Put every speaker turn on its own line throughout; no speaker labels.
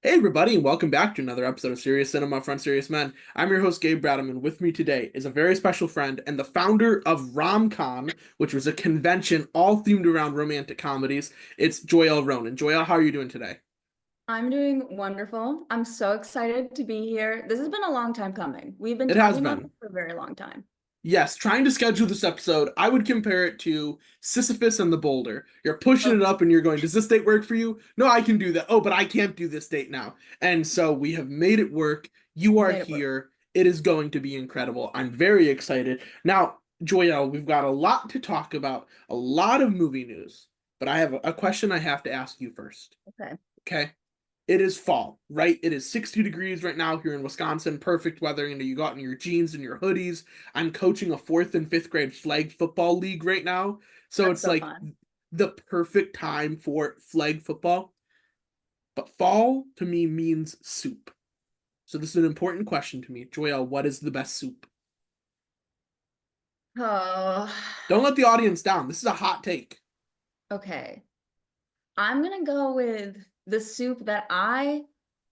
Hey everybody, and welcome back to another episode of Serious Cinema for Unserious Men. I'm your host Gabe and with me today is a very special friend and the founder of RomCon, which was a convention all themed around romantic comedies. It's Joyelle Ronan. Joyelle, how are you doing today?
I'm doing wonderful. I'm so excited to be here. This has been a long time coming. We've been
It has
talking about
been.
this for a very long time.
Yes, trying to schedule this episode, I would compare it to Sisyphus and the boulder. You're pushing it
Okay,
up and you're going, does this date work for you? No, I can do that. Oh, but I can't do this date now. And so we have made it work. You are
made it work.
here. It is going to be incredible. I'm very excited. Now, Joyelle, we've got a lot to talk about, a lot of movie news, but I have a question I have to ask you first.
Okay.
Okay? It is fall, right? It is 60 degrees right now here in Wisconsin. Perfect weather. You got in your jeans and your hoodies. I'm coaching a fourth and fifth grade flag football league right now. So
That's
it's
so
like
fun.
the perfect time for flag football. But fall to me means soup. So this is an important question to me. Joelle, what is the best soup?
Oh,
Don't let the audience down. This is a hot take.
okay. I'm gonna go with the soup that I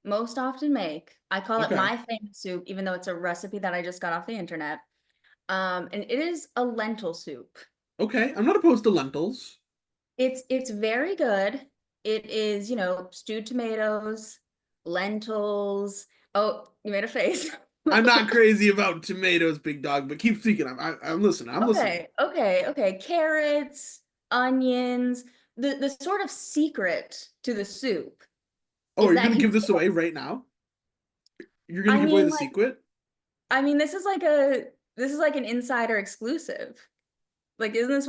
most often make. I call it
Okay.
my famous soup, even though it's a recipe that I just got off the internet. And it is a lentil soup.
Okay. I'm not opposed to lentils.
It's very good. It is, stewed tomatoes, lentils. Oh, you made a face.
I'm not crazy about tomatoes, big dog, but keep speaking. I'm listening. I'm listening.
Okay. Carrots, onions. The sort of secret to the soup
Oh,
is
are you
that
gonna
you,
give this away right now? You're gonna
I
give away
mean,
the
like,
secret?
this is like an insider exclusive. Like, isn't this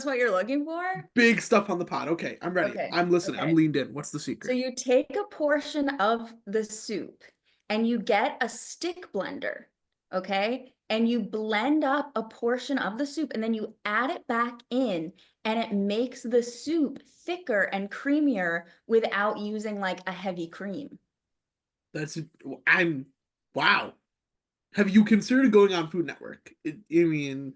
what you're looking for?
Big stuff on the pot. Okay, I'm ready.
Okay,
I'm listening. I'm
okay.
leaned in. What's the
So
secret?
you take a portion of the soup and you get a stick blender, okay? And you blend up a portion of the soup and then you add it back in and it makes the soup thicker and creamier without using like a heavy cream.
That's I'm wow. Have you considered going on Food Network? I mean,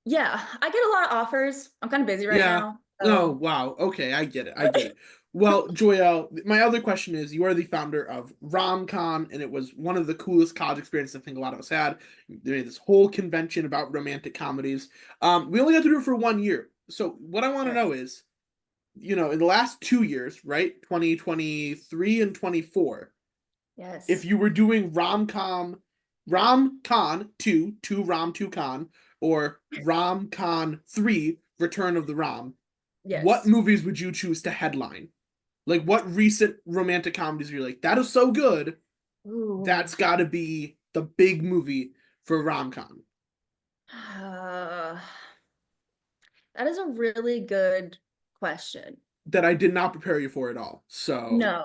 Yeah, I get a lot of offers. I'm kind of busy right
yeah.
now.
Oh,
So,
wow. Okay, I get it. I get it. Well, Joelle, my other question is, you are the founder of RomCon, and it was one of the coolest college experiences I think a lot of us had. They made this whole convention about romantic comedies. We only got to do it for 1 year. So what I want to know
yes.
is, in the last 2 years, right? 2023 and 24, if
Yes.
you were doing RomCon 2 Rom 2 Con, or RomCon 3 Return of the Rom, what
Yes.
movies would you choose to headline? Like, what recent romantic comedies are you like, that is so good,
Ooh.
that's got to be the big movie for RomCon?
Uh, that is a really good question.
That I did not prepare you for at all. So,
No.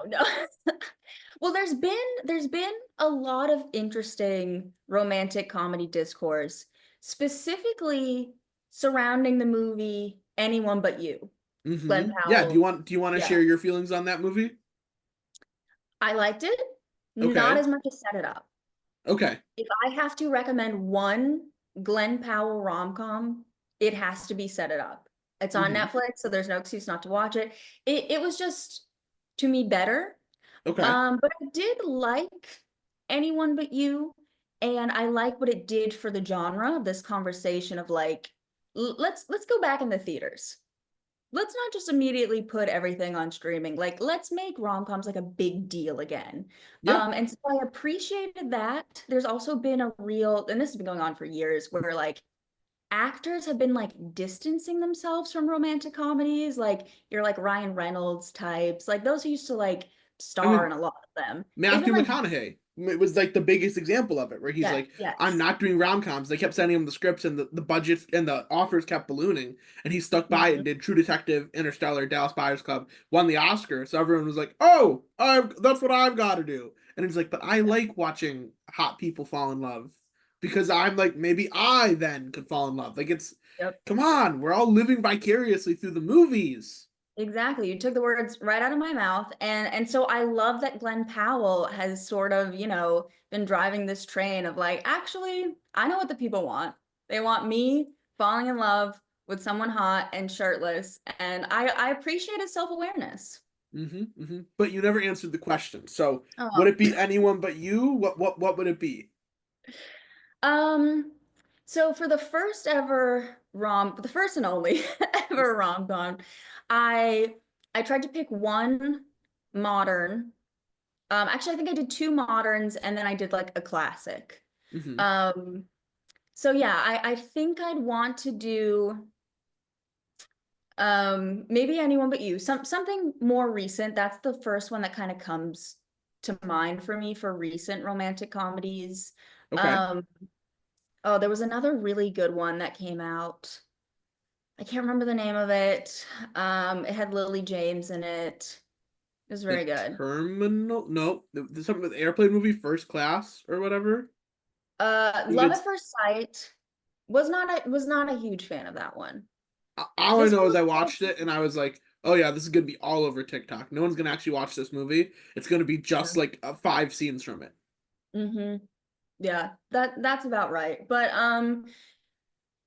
Well, there's been a lot of interesting romantic comedy discourse, specifically surrounding the movie Anyone But You. Glenn
yeah.
Powell.
Do you want to
Yeah.
share your feelings on that movie?
I liked it, not
Okay,
as much as Set It Up.
okay.
If I have to recommend one Glenn Powell rom-com, it has to be Set It Up. It's on
hmm
Netflix, so there's no excuse not to watch it. It was just to me better.
Okay.
But I did like Anyone But You, and I like what it did for the genre of this conversation of like, let's go back in the theaters. Let's not just immediately put everything on streaming. Like, let's make rom-coms like a big deal again.
Yeah.
And so I appreciated that. There's also been a real, and this has been going on for years, where like actors have been like distancing themselves from romantic comedies. Like you're like Ryan Reynolds types, like those who used to like
I
star
mean,
in a lot of them. They've been
Matthew
like,
McConaughey. It was like the biggest example of it, where he's
yes,
like, I'm
yes.
not doing rom coms. They kept sending him the scripts, and the budget and the offers kept ballooning. And he stuck by it and
Mhm.
did True Detective, Interstellar, Dallas Buyers Club, won the Oscar. So everyone was like, oh, that's what I've got to do. And he's like, but I like watching hot people fall in love because I'm like, maybe I then could fall in love. Like,
Yep.
come on, we're all living vicariously through the movies.
Exactly. You took the words right out of my mouth. And so I love that Glenn Powell has sort of, been driving this train of like, actually, I know what the people want. They want me falling in love with someone hot and shirtless. And I appreciate his self-awareness.
But you never answered the question. So would
Oh.
it be anyone but you? What would it be?
Um, so for the first and only ever rom-com, I I tried to pick one modern. Actually, I think I did two moderns and then I did like a classic.
Hmm.
Um, so yeah, I think I'd want to do maybe anyone but you. Something more recent. That's the first one that kind of comes to mind for me for recent romantic comedies.
Okay.
Um, oh, there was another really good one that came out. I can't remember the name of it. It had Lily James in it. It was
The
very good.
Terminal? No, there's something with the airplane movie, First Class or whatever. If
Love at
it's
First Sight was not a huge fan of that one.
all I
This
know
one
is
was
I watched it and I was like, oh yeah, this is gonna be all over TikTok. No one's gonna actually watch this movie. It's gonna be just
good.
like five scenes from it.
Mm-hmm. Yeah, that's about right. But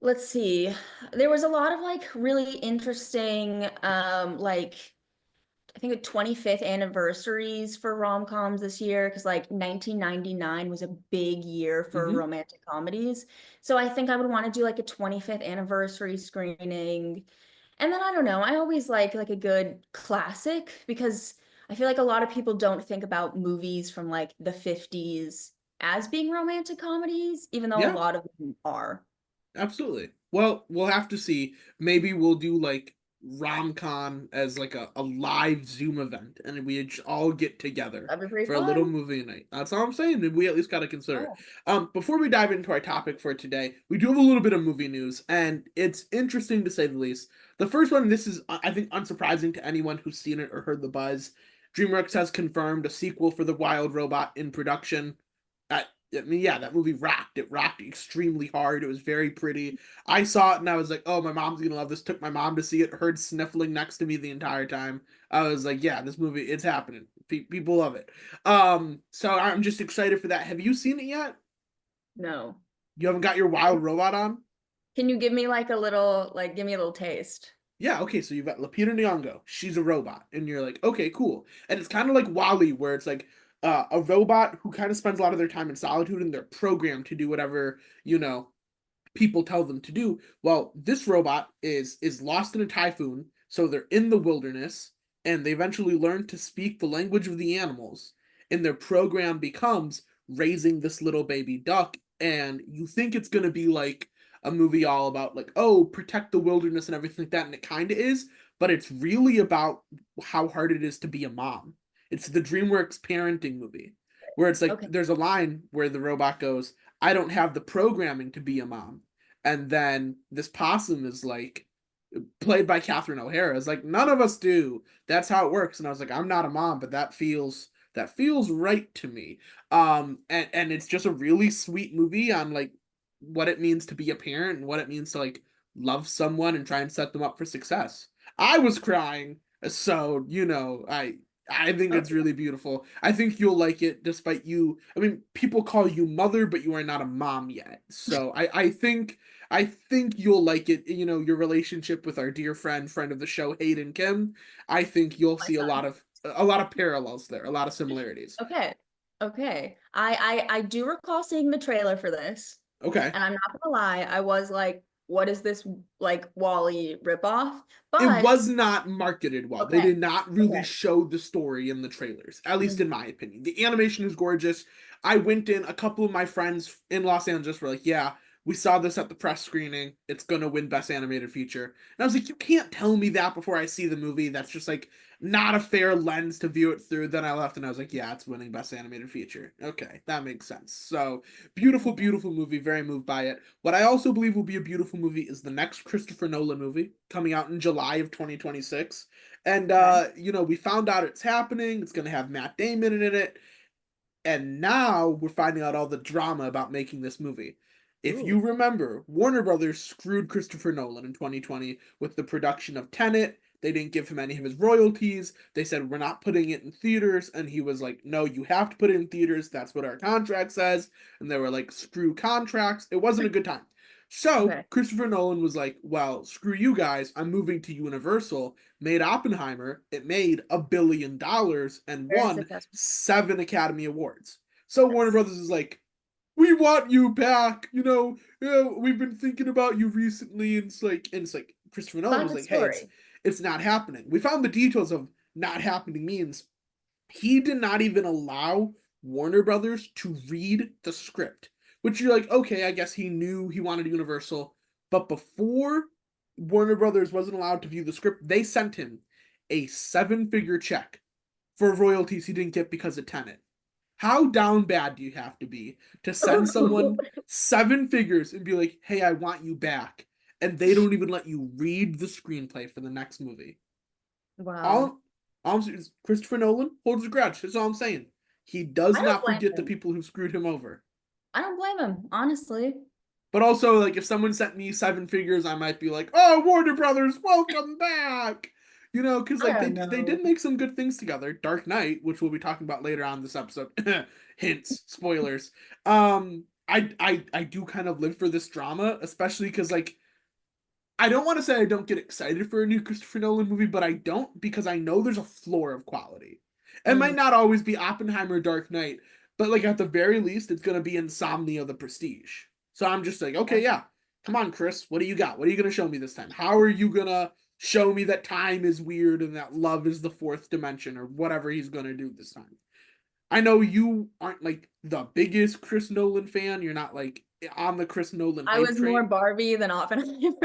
let's see. There was a lot of like really interesting like I think the 25th anniversaries for rom-coms this year because like 1999 was a big year for
Hmm.
romantic comedies. So I think I would want to do like a 25th anniversary screening. And then I don't know, I always like a good classic because I feel like a lot of people don't think about movies from like the 50s as being romantic comedies, even though a
Yeah,
lot of them are.
absolutely. Well, we'll have to see. Maybe we'll do like rom-com as like a live Zoom event, and we all get together
That'd be pretty
for a little
fun.
movie night. That's all I'm saying. And we at least got to consider it.
Oh,
Before we dive into our topic for today, we do have a little bit of movie news, and it's interesting to say the least. The first one, this is I think unsurprising to anyone who's seen it or heard the buzz. DreamWorks has confirmed a sequel for The Wild Robot in production. I mean, yeah, that movie rocked. It rocked extremely hard. It was very pretty. I saw it and I was like, oh, my mom's gonna love this. Took my mom to see it, heard sniffling next to me the entire time. I was like, yeah, this movie, it's happening. People love it. So I'm just excited for that. Have you seen it yet?
no.
You haven't got your Wild Robot on?
Can you give me like a little, like, give me a little taste?
Yeah, okay, so you've got Lupita Nyong'o. She's a robot, and you're like, okay, cool. And it's kind of like Wally, where it's like a robot who kind of spends a lot of their time in solitude, and they're programmed to do whatever people tell them to do. Well, this robot is lost in a typhoon, so they're in the wilderness, and they eventually learn to speak the language of the animals. And their program becomes raising this little baby duck, and you think it's gonna be like a movie all about like, oh, protect the wilderness and everything like that, and it kind of is, but it's really about how hard it is to be a mom. It's the DreamWorks parenting movie where it's like
Okay.
there's a line where the robot goes, I don't have the programming to be a mom. And then this possum is like, played by Catherine O'Hara, is like, none of us do. That's how it works. And I was like, I'm not a mom, but that feels right to me. And it's just a really sweet movie on like what it means to be a parent and what it means to like love someone and try and set them up for success. I was crying, so I think it's
Okay.
really beautiful. I think you'll like it despite you. I mean, people call you mother, but you are not a mom yet. So I think you'll like it. Your relationship with our dear friend of the show, Hayden Kim. I think you'll
My
see a lot
son.
of parallels there, a lot of similarities.
Okay. Okay. I do recall seeing the trailer for this,
Okay.
and I'm not gonna lie, I was like, what is this like Wall-E ripoff?
It
But
was not marketed well. They
okay.
did not really
Okay.
show the story in the trailers, at least in
Mhm.
my opinion. The animation is gorgeous. I went in, a couple of my friends in Los Angeles were like, yeah, we saw this at the press screening. It's going to win Best Animated Feature. And I was like, you can't tell me that before I see the movie. That's just like not a fair lens to view it through. Then I left and I was like, yeah, it's winning Best Animated Feature. Okay, that makes sense. So beautiful,
Okay.
beautiful movie. Very moved by it. What I also believe will be a beautiful movie is the next Christopher Nolan movie coming out in July of 2026. And
Okay.
we found out it's happening. It's going to have Matt Damon in it. And now we're finding out all the drama about making this movie. If you
Ooh.
remember, Warner Brothers screwed Christopher Nolan in 2020 with the production of Tenet. They didn't give him any of his royalties. They said, we're not putting it in theaters. And he was like, no, you have to put it in theaters. That's what our contract says. And they were like, screw contracts. It wasn't a good time. So
Okay.
Christopher Nolan was like, well, screw you guys. I'm moving to Universal. Made Oppenheimer. It made $1 billion and
Very
won
successful.
7 Academy Awards. So Warner
Yes.
Brothers is like, we want you back. We've been thinking about you recently. And it's like Christopher Nolan
About
was
the
like, hey, it's
story.
it's not happening. We found the details of not happening means he did not even allow Warner Brothers to read the script, which you're like, okay, I guess he knew he wanted Universal. But before Warner Brothers wasn't allowed to view the script, they sent him a 7 figure check for royalties he didn't get because of Tenet. How down bad do you have to be to send someone 7 figures and be like, hey, I want you back? And they don't even let you read the screenplay for the next movie.
Wow.
All Christopher Nolan holds a grudge. That's all I'm saying. He does
I don't
not
blame
forget the
him.
people who screwed him over.
I don't blame him, honestly.
But also, like, if someone sent me 7 figures, I might be like, "Oh, Warner Brothers, welcome back!" Because
I
like
don't
they
know.
did make some good things together. Dark Knight, which we'll be talking about later on this episode. Hints, spoilers. I do kind of live for this drama, especially because like I don't want to say I don't get excited for a new Christopher Nolan movie, but I don't because I know there's a floor of quality. It might
Mm,
not always be Oppenheimer, Dark Knight, but like at the very least, it's gonna be Insomnia, The Prestige. So I'm just like, okay,
okay.
yeah, come on, Chris, what do you got? What are you gonna show me this time? How are you gonna show me that time is weird and that love is the fourth dimension or whatever he's gonna do this time? I know you aren't like the biggest Chris Nolan fan. You're not like on the Chris Nolan
I
hype
was more
train.
Barbie than Oppenheimer.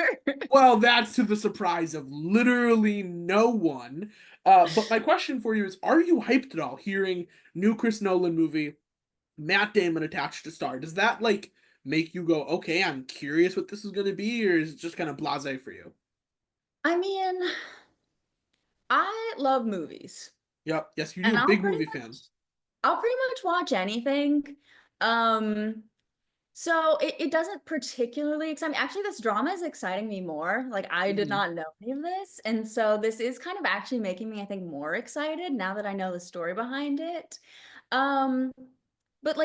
Well, that's to the surprise of literally no one. But my question for you is: are you hyped at all hearing new Chris Nolan movie, Matt Damon attached to star? Does that like make you go, okay, I'm curious what this is going to be, or is it just kind of blasé for you?
I mean, I love movies,
Yep. Yes, you
and
do. Big movie fan.
I'll pretty much watch anything. Um, so it doesn't particularly excite me. Actually, this drama is exciting me more. Like I did
Hmm.
not know any of this, and so this is kind of actually making me, I think, more excited now that I know the story behind it. Um, but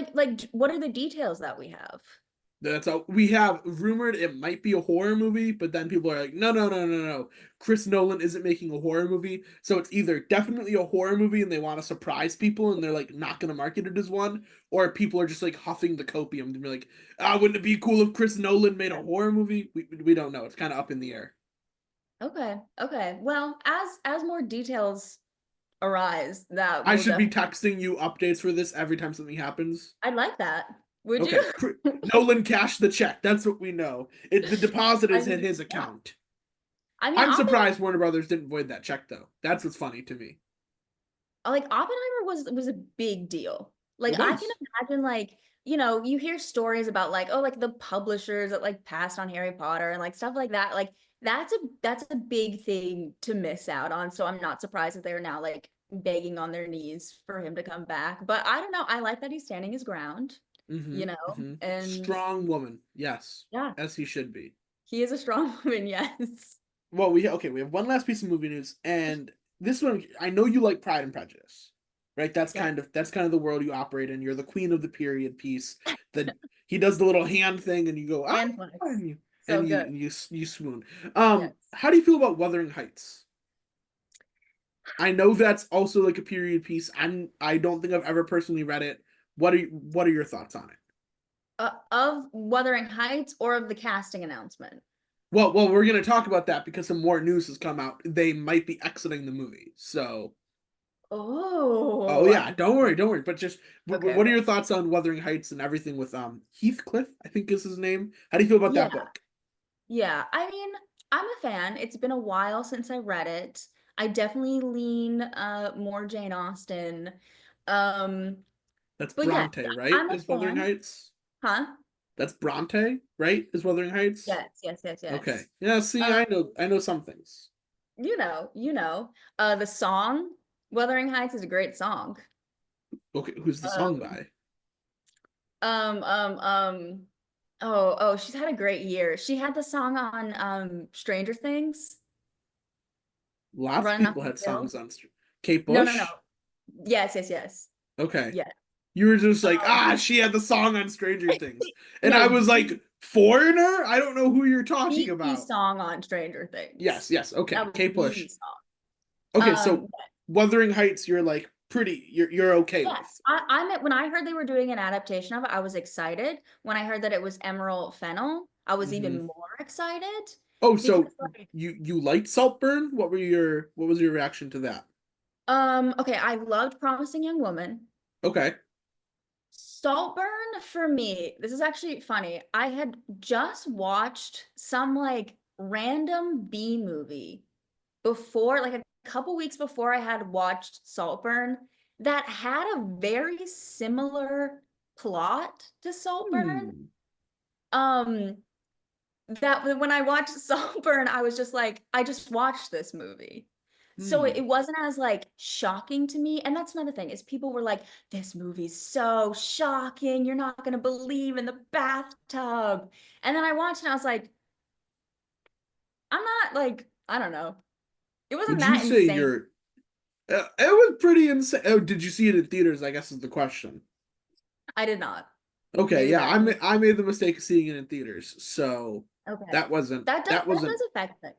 what are the details that we have?
That's all we have rumored. It might be a horror movie, but then people are like, no, no, no, no, no. Chris Nolan isn't making a horror movie, so it's either definitely a horror movie and they want to surprise people and they're like not going to market it as one, or people are just like huffing the copium to be like, wouldn't it be cool if Chris Nolan made a horror movie? We don't know. It's kind of up in the air.
Okay, okay. Well, as more details arise, that
I
will
should be
definitely.
texting you updates for this every time something happens.
I'd like that. Would you?
Okay, Nolan cashed the check. That's what we know. The deposit
I
has hit
mean,
his
yeah.
account.
I mean,
I'm
Oppenheimer,
surprised Warner Brothers didn't void that check though. That's what's funny to me.
like Oppenheimer was a big deal. Like
It
I can
was.
imagine, like, you hear stories about like, oh, like the publishers that like passed on Harry Potter and like stuff like that. Like that's a big thing to miss out on. So I'm not surprised that they're now like begging on their knees for him to come back. But I don't know. I like that he's standing his ground,
Mm-hmm. Mm-hmm.
and
Strong woman. Yes.
yeah,
As he should be.
he is a strong woman, yes.
Well, we have one last piece of movie news, and this one I know you like Pride and Prejudice, right?
Yeah.
That's kind of the world you operate in. You're the queen of the period piece. The He does the little hand thing, and you go
And
and
flex.
you
So good.
you swoon.
Yes.
How do you feel about Wuthering Heights? I know that's also like a period piece. I don't think I've ever personally read it. What are your thoughts on it?
Of Wuthering Heights or of the casting announcement?
Well, we're gonna talk about that because some more news has come out. They might be exiting the movie. So, oh
Oh,
yeah, don't worry. But just
okay,
what are
okay.
your thoughts on Wuthering Heights and everything with Heathcliff? I think is his name. How do you feel about
Yeah,
that book?
yeah. I mean, I'm a fan. It's been a while since I read it. I definitely lean more Jane Austen. Um,
That's
but yeah,
Bronte, right?
I'm a
Is Wuthering
fan.
Heights?
Huh?
That's Bronte, right? Is Wuthering Heights?
Yes, yes, yes,
Okay.
yes.
Yeah. See,
Um,
I know some things.
you know. The song Wuthering Heights is a great song.
Okay, who's the song
Um,
by?
um, um, um, oh, she's had a great year. She had the song on Stranger Things,
Lots of
Running Up
people
the
had
Hill.
songs on Kate
No, no, no.
Bush.
Yes, yes, yes.
Okay.
Yeah.
You were just like,
Um,
she had the song on Stranger Things. And I
no,
was like, Foreigner? I don't know who you're talking
The
about.
song on Stranger
Yes,
Things.
yes. Okay.
That was
K
the
push.
song.
Okay, so
But
Wuthering Heights, you're like pretty, you're okay with.
yes, when I heard they were doing an adaptation of it, I was excited. When I heard that it was Emerald Fennel, I was
Hmm.
even more excited
Oh,
because
so
like
you liked Saltburn? What was your reaction to that?
okay, I loved Promising Young Woman.
Okay.
Saltburn for me, this is actually funny. I had just watched some like random B movie before, like a couple weeks before I had watched Saltburn that had a very similar plot to Saltburn.
Hmm.
Um, that when I watched Saltburn, I was just like, I just watched this movie. So
Hmm.
it wasn't as like shocking to me. And that's another thing is people were like, this movie's so shocking. You're not gonna believe in the bathtub. And then I watched and I was like, I'm not like, I don't know. It wasn't
Would you
that
say
insane.
you're it was pretty insane. Oh, did you see it in theaters? I guess is the question.
I did not.
Okay,
Neither did
yeah,
I.
I made the mistake of seeing it in theaters, so
Okay.
that wasn't
That does affect things.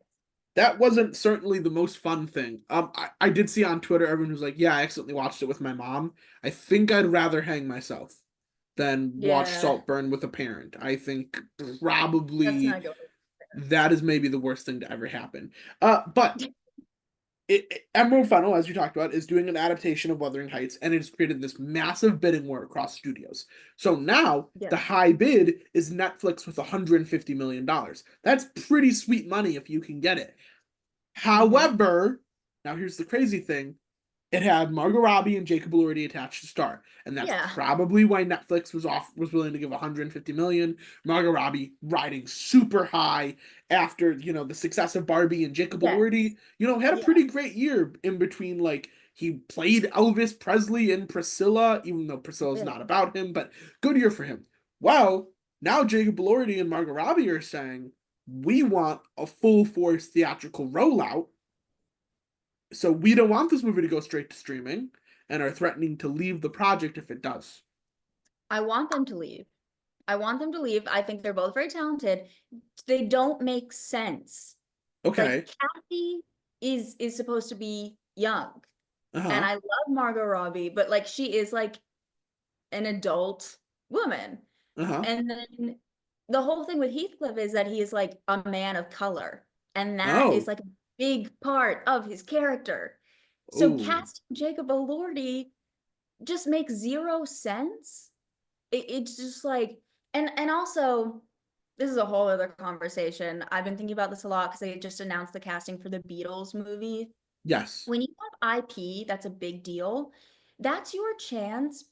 that wasn't certainly the most fun thing. I did see on Twitter everyone was like, "Yeah, I accidentally watched it with my mom." I think I'd rather hang myself than watch
Yeah,
Saltburn with a parent. I think
that's
probably
not good.
that is maybe the worst thing to ever happen. But Emerald Fennel, as you talked about, is doing an adaptation of Wuthering Heights, and it's created this massive bidding war across studios. So now
Yeah.
the high bid is Netflix with $150 million. That's pretty sweet money if you can get it.
Mm-hmm.
However, now here's the crazy thing: it had Margot Robbie and Jacob Elordi attached to star, and that's
Yeah.
probably why Netflix was willing to give 150 million. Margot Robbie riding super high after the success of Barbie, and Jacob
Yes.
Elordi had a
Yeah.
pretty great year in between. Like he played Elvis Presley in Priscilla, even though Priscilla's
Really.
not about him, but good year for him. Well, now Jacob Elordi and Margot Robbie are saying we want a full force theatrical rollout, so we don't want this movie to go straight to streaming and are threatening to leave the project if it does.
I want them to leave. I want them to leave. I think they're both very talented. They don't make sense. Like
Okay.
Kathy is supposed to be young, and
Uh-huh.
I love Margot Robbie, but like she is like an adult woman.
Uh-huh.
And then the whole thing with Heathcliff is that he is like a man of color, and that is
Oh.
like a big part of his character. So
Oh.
casting Jacob Elordi just makes zero sense. It's just like, and also this is a whole other conversation. I've been thinking about this a lot because they just announced the casting for the Beatles movie.
Yes.
When you have IP, that's a big deal. That's your chance.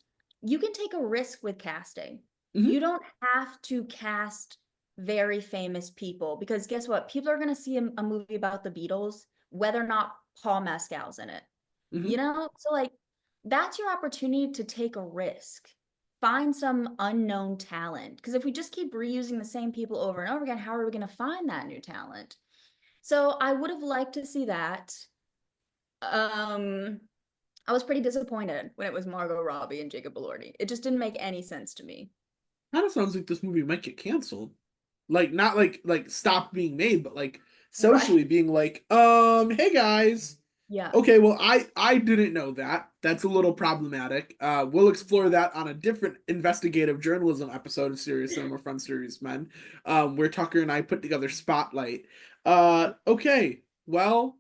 You can take a risk with casting.
Mm-hmm.
You don't have to cast very famous people because guess what? People are going to see a movie about the Beatles, whether or not Paul Mescal's in it.
Mm-hmm.
You know? So, like, that's your opportunity to take a risk. Find some unknown talent. Because if we just keep reusing the same people over and over again, how are we going to find that new talent? So, I would have liked to see that. Um, I was pretty disappointed when it was Margot Robbie and Jacob Elordi. It just didn't make any sense to me.
Kind of sounds like this movie might get canceled. Like not like stop being made, but like
Right.
socially being like, hey guys.
Yeah.
Okay, well I didn't know that. That's a little problematic. We'll explore that on a different investigative journalism episode of Serious Cinema from Serious Men, where Tucker and I put together Spotlight. Okay, well,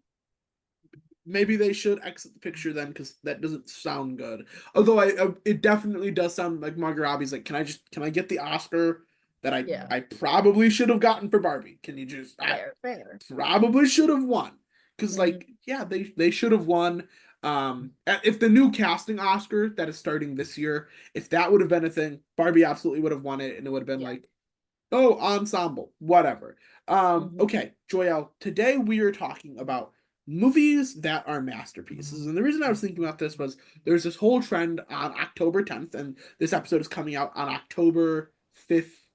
maybe they should exit the picture then because that doesn't sound good. Although it definitely does sound like Margot Robbie's like, can I get the Oscar that
Yeah.
I probably should have gotten for Barbie? Can you just I
Fair, fair.
probably should have won because
Mhm.
like yeah they should have won. If the new casting Oscar that is starting this year, if that would have been a thing, Barbie absolutely would have won it, and it would have been
Yeah.
like, oh, ensemble, whatever.
Mhm.
Okay, Joyelle, today we are talking about movies that are masterpieces. And the reason I was thinking about this was there's this whole trend on October 10th, and this episode is coming out on October 5th.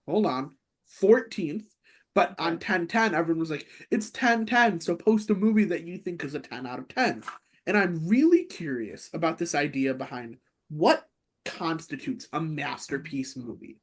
Hold on, 14th. But on
Okay.
10/10, everyone was like, it's 10/10, so post a movie that you think is a 10 out of 10. And I'm really curious about this idea behind what constitutes a masterpiece movie.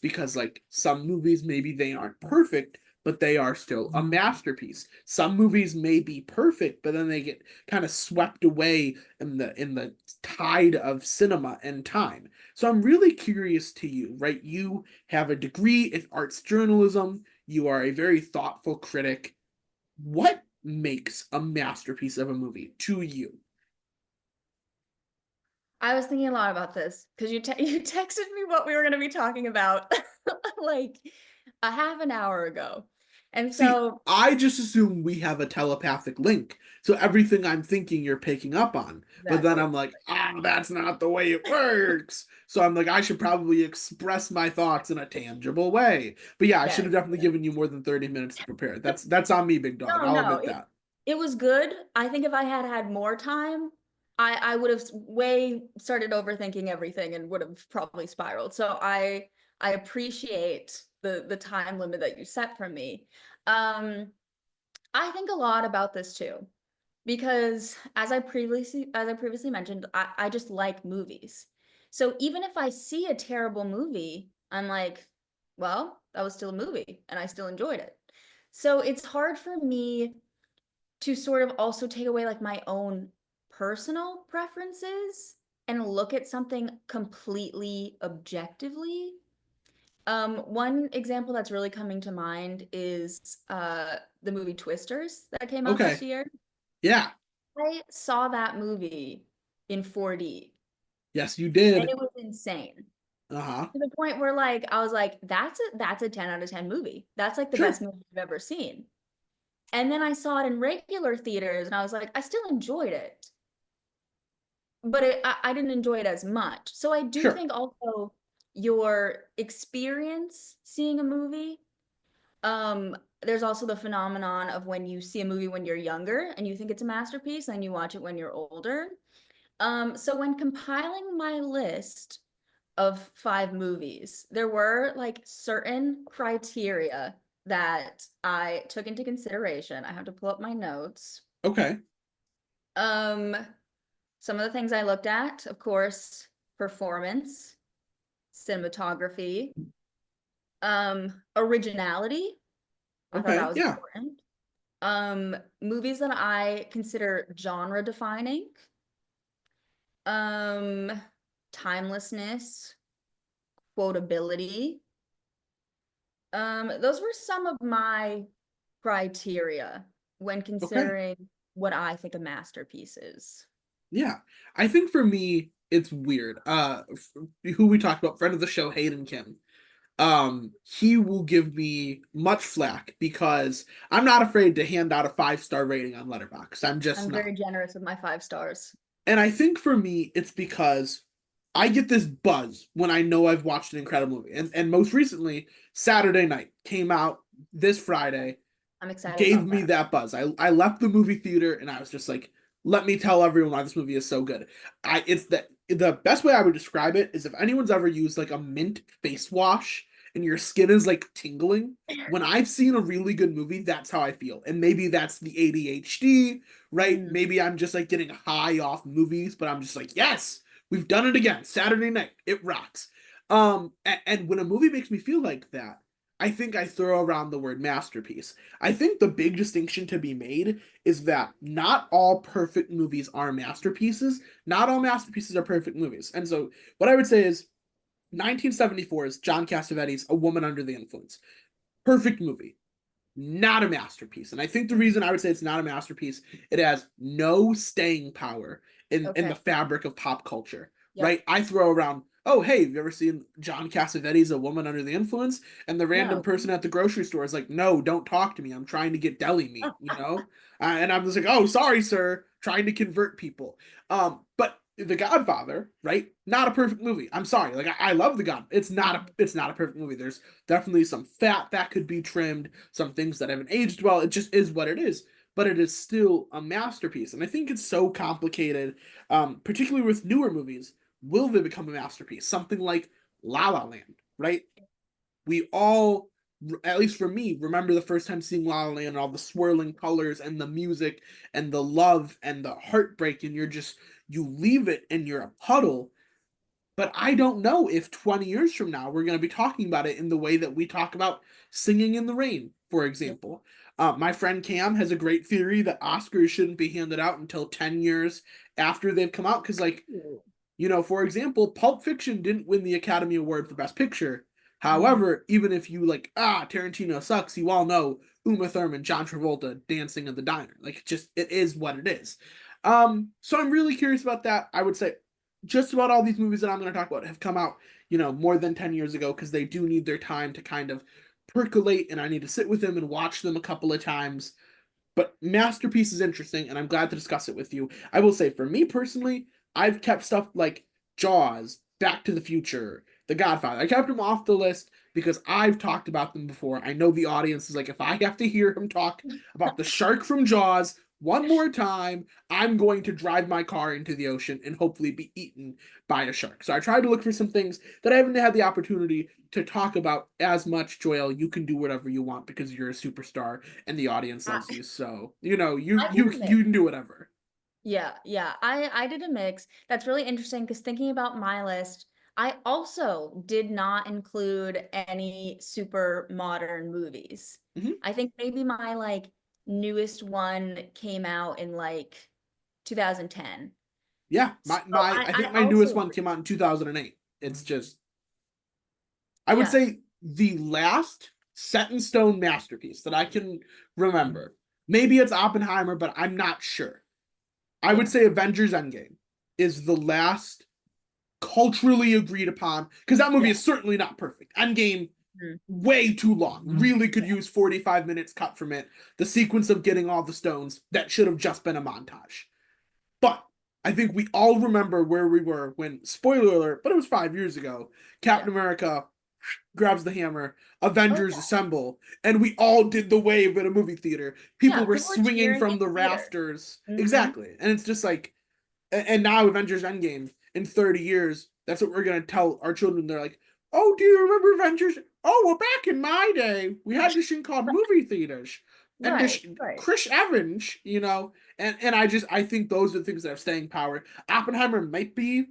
because like some movies maybe they aren't perfect, but they are still a masterpiece. Some movies may be perfect, but then they get kind of swept away in the tide of cinema and time. So I'm really curious to you, right? You have a degree in arts journalism. You are a very thoughtful critic. What makes a masterpiece of a movie to you?
I was thinking a lot about this because you texted me what we were going to be talking about like a half an hour ago. And
See,
so
I just assume we have a telepathic link. So everything I'm thinking you're picking up on. But then
exactly.
I'm like, that's not the way it works. So I'm like, I should probably express my thoughts in a tangible way. But yeah, I should
Yes.
have definitely given you more than 30 minutes to prepare. That's on me, big dog.
No,
I'll
no,
admit that.
it was good. I think if I had had more time, I would have way started overthinking everything and would have probably spiraled. So I appreciate the time limit that you set for me. Um, I think a lot about this too, because as I previously mentioned, I just like movies. So even if I see a terrible movie, I'm like, well, that was still a movie and I still enjoyed it. So it's hard for me to sort of also take away like my own personal preferences and look at something completely objectively. One example that's really coming to mind is the movie Twisters that came out this
Okay.
year.
Yeah.
I saw that movie in 4D
Yes, you
and
did.
it was insane.
Uh-huh.
To the point where like I was like, that's a 10 out of 10 movie. That's like the best
Sure.
movie I've ever seen. And then I saw it in regular theaters and I was like, I still enjoyed it, but I didn't enjoy it as much. So I do
Sure.
think also your experience seeing a movie, there's also the phenomenon of when you see a movie when you're younger and you think it's a masterpiece and you watch it when you're older. So when compiling my list of 5 movies, there were like certain criteria that I took into consideration. I have to pull up my notes.
Okay.
Um, some of the things I looked at, of course, performance, cinematography, originality. I thought that
Okay.
was
Yeah.
important. Movies that I consider genre defining. Um, timelessness, quotability. Those were some of my criteria when
Okay.
considering what I think a masterpiece is.
Yeah. I think for me, it's weird. Who we talked about, friend of the show, Hayden Kim. He will give me much flack because I'm not afraid to hand out a 5-star rating on Letterboxd. I'm just
I'm
not.
very generous with my 5 stars.
And I think for me, it's because I get this buzz when I know I've watched an incredible movie. And most recently, Saturday Night came out this Friday,
I'm excited
gave
about
me
that.
that buzz. I left the movie theater and I was just like, let me tell everyone why this movie is so good. It's the best way I would describe it is if anyone's ever used like a mint face wash and your skin is like tingling. When I've seen a really good movie, that's how I feel. And maybe that's the ADHD, right?
Mm,
Maybe I'm just like getting high off movies, but I'm just like, yes, we've done it again. Saturday night, it rocks. And when a movie makes me feel like that, I think I throw around the word masterpiece. I think the big distinction to be made is that not all perfect movies are masterpieces. Not all masterpieces are perfect movies. And so what I would say is 1974 is John Cassavetes' A Woman Under the Influence. Perfect movie, not a masterpiece. And I think the reason I would say it's not a masterpiece, it has no staying power in
okay.
the fabric of pop culture,
Yep.
right? I throw around, oh, hey, have you ever seen John Cassavetes' A Woman Under the Influence? And the random
No.
person at the grocery store is like, no, don't talk to me. I'm trying to get deli meat. And I'm just like, oh, sorry, sir, trying to convert people. But The Godfather, right? Not a perfect movie. I'm sorry. Like I love The God. It's not a perfect movie. There's definitely some fat that could be trimmed, some things that haven't aged well. It just is what it is, but it is still a masterpiece. And I think it's so complicated, particularly with newer movies. Will they become a masterpiece? Something like La La Land, right? We all, at least for me, remember the first time seeing La La Land and all the swirling colors and the music and the love and the heartbreak, and you leave it and you're a puddle. But I don't know if 20 years from now we're going to be talking about it in the way that we talk about Singing in the Rain, for example. My friend Cam has a great theory that Oscars shouldn't be handed out until 10 years after they've come out. Because, like,
Ooh.
for example, Pulp Fiction didn't win the Academy Award for Best Picture.
Mhm.
However, even if you like, Tarantino sucks, you all know Uma Thurman, John Travolta dancing in the diner. Like, it is what it is. So I'm really curious about that. I would say just about all these movies that I'm going to talk about have come out, more than 10 years ago because they do need their time to kind of percolate, and I need to sit with them and watch them a couple of times. But Masterpiece is interesting, and I'm glad to discuss it with you. I will say, for me personally, I've kept stuff like Jaws, Back to the Future, The Godfather. I kept them off the list because I've talked about them before. I know the audience is like, if I have to hear him talk about the shark from Jaws one more time, I'm going to drive my car into the ocean and hopefully be eaten by a shark. So I tried to look for some things that I haven't had the opportunity to talk about as much. Joelle, you can do whatever you want because you're a superstar and the audience loves
I,
you. So, you
I did
you
a
you
mix.
can do whatever.
Yeah, yeah. I did a mix. That's really interesting because thinking about my list, I also did not include any super modern movies.
Hmm.
I think maybe my like newest one came out in like 2010.
Yeah,
So
I think
I
my newest
also
one
agree.
came out in 2008. It's just, I would
Yes.
say, the last set in stone masterpiece that I can remember. Maybe it's Oppenheimer, but I'm not sure. I would
Yeah.
say Avengers Endgame is the last culturally agreed upon, because that movie
Yeah.
is certainly not perfect. Endgame,
Mhm.
way too long. Really could
Yeah.
use 45 minutes cut from it. The sequence of getting all the stones, that should have just been a montage. But I think we all remember where we were when, spoiler alert, but it was 5 years ago,
Yeah.
Captain America grabs the hammer,
Oh
Avengers
yeah.
assemble, and we all did the wave at a movie theater.
Yeah.
People were
People were
swinging
cheering
from
in
the
the theater.
rafters.
Hmm.
Exactly. And it's just like, and now Avengers Endgame in 30 years, that's what we're going to tell our children. They're like, oh, do you remember Avengers? Oh, well, back in my day, we had this thing called movie theaters. And
Right.
this
Right.
Chris Evans, and I think those are the things that have staying power. Oppenheimer might be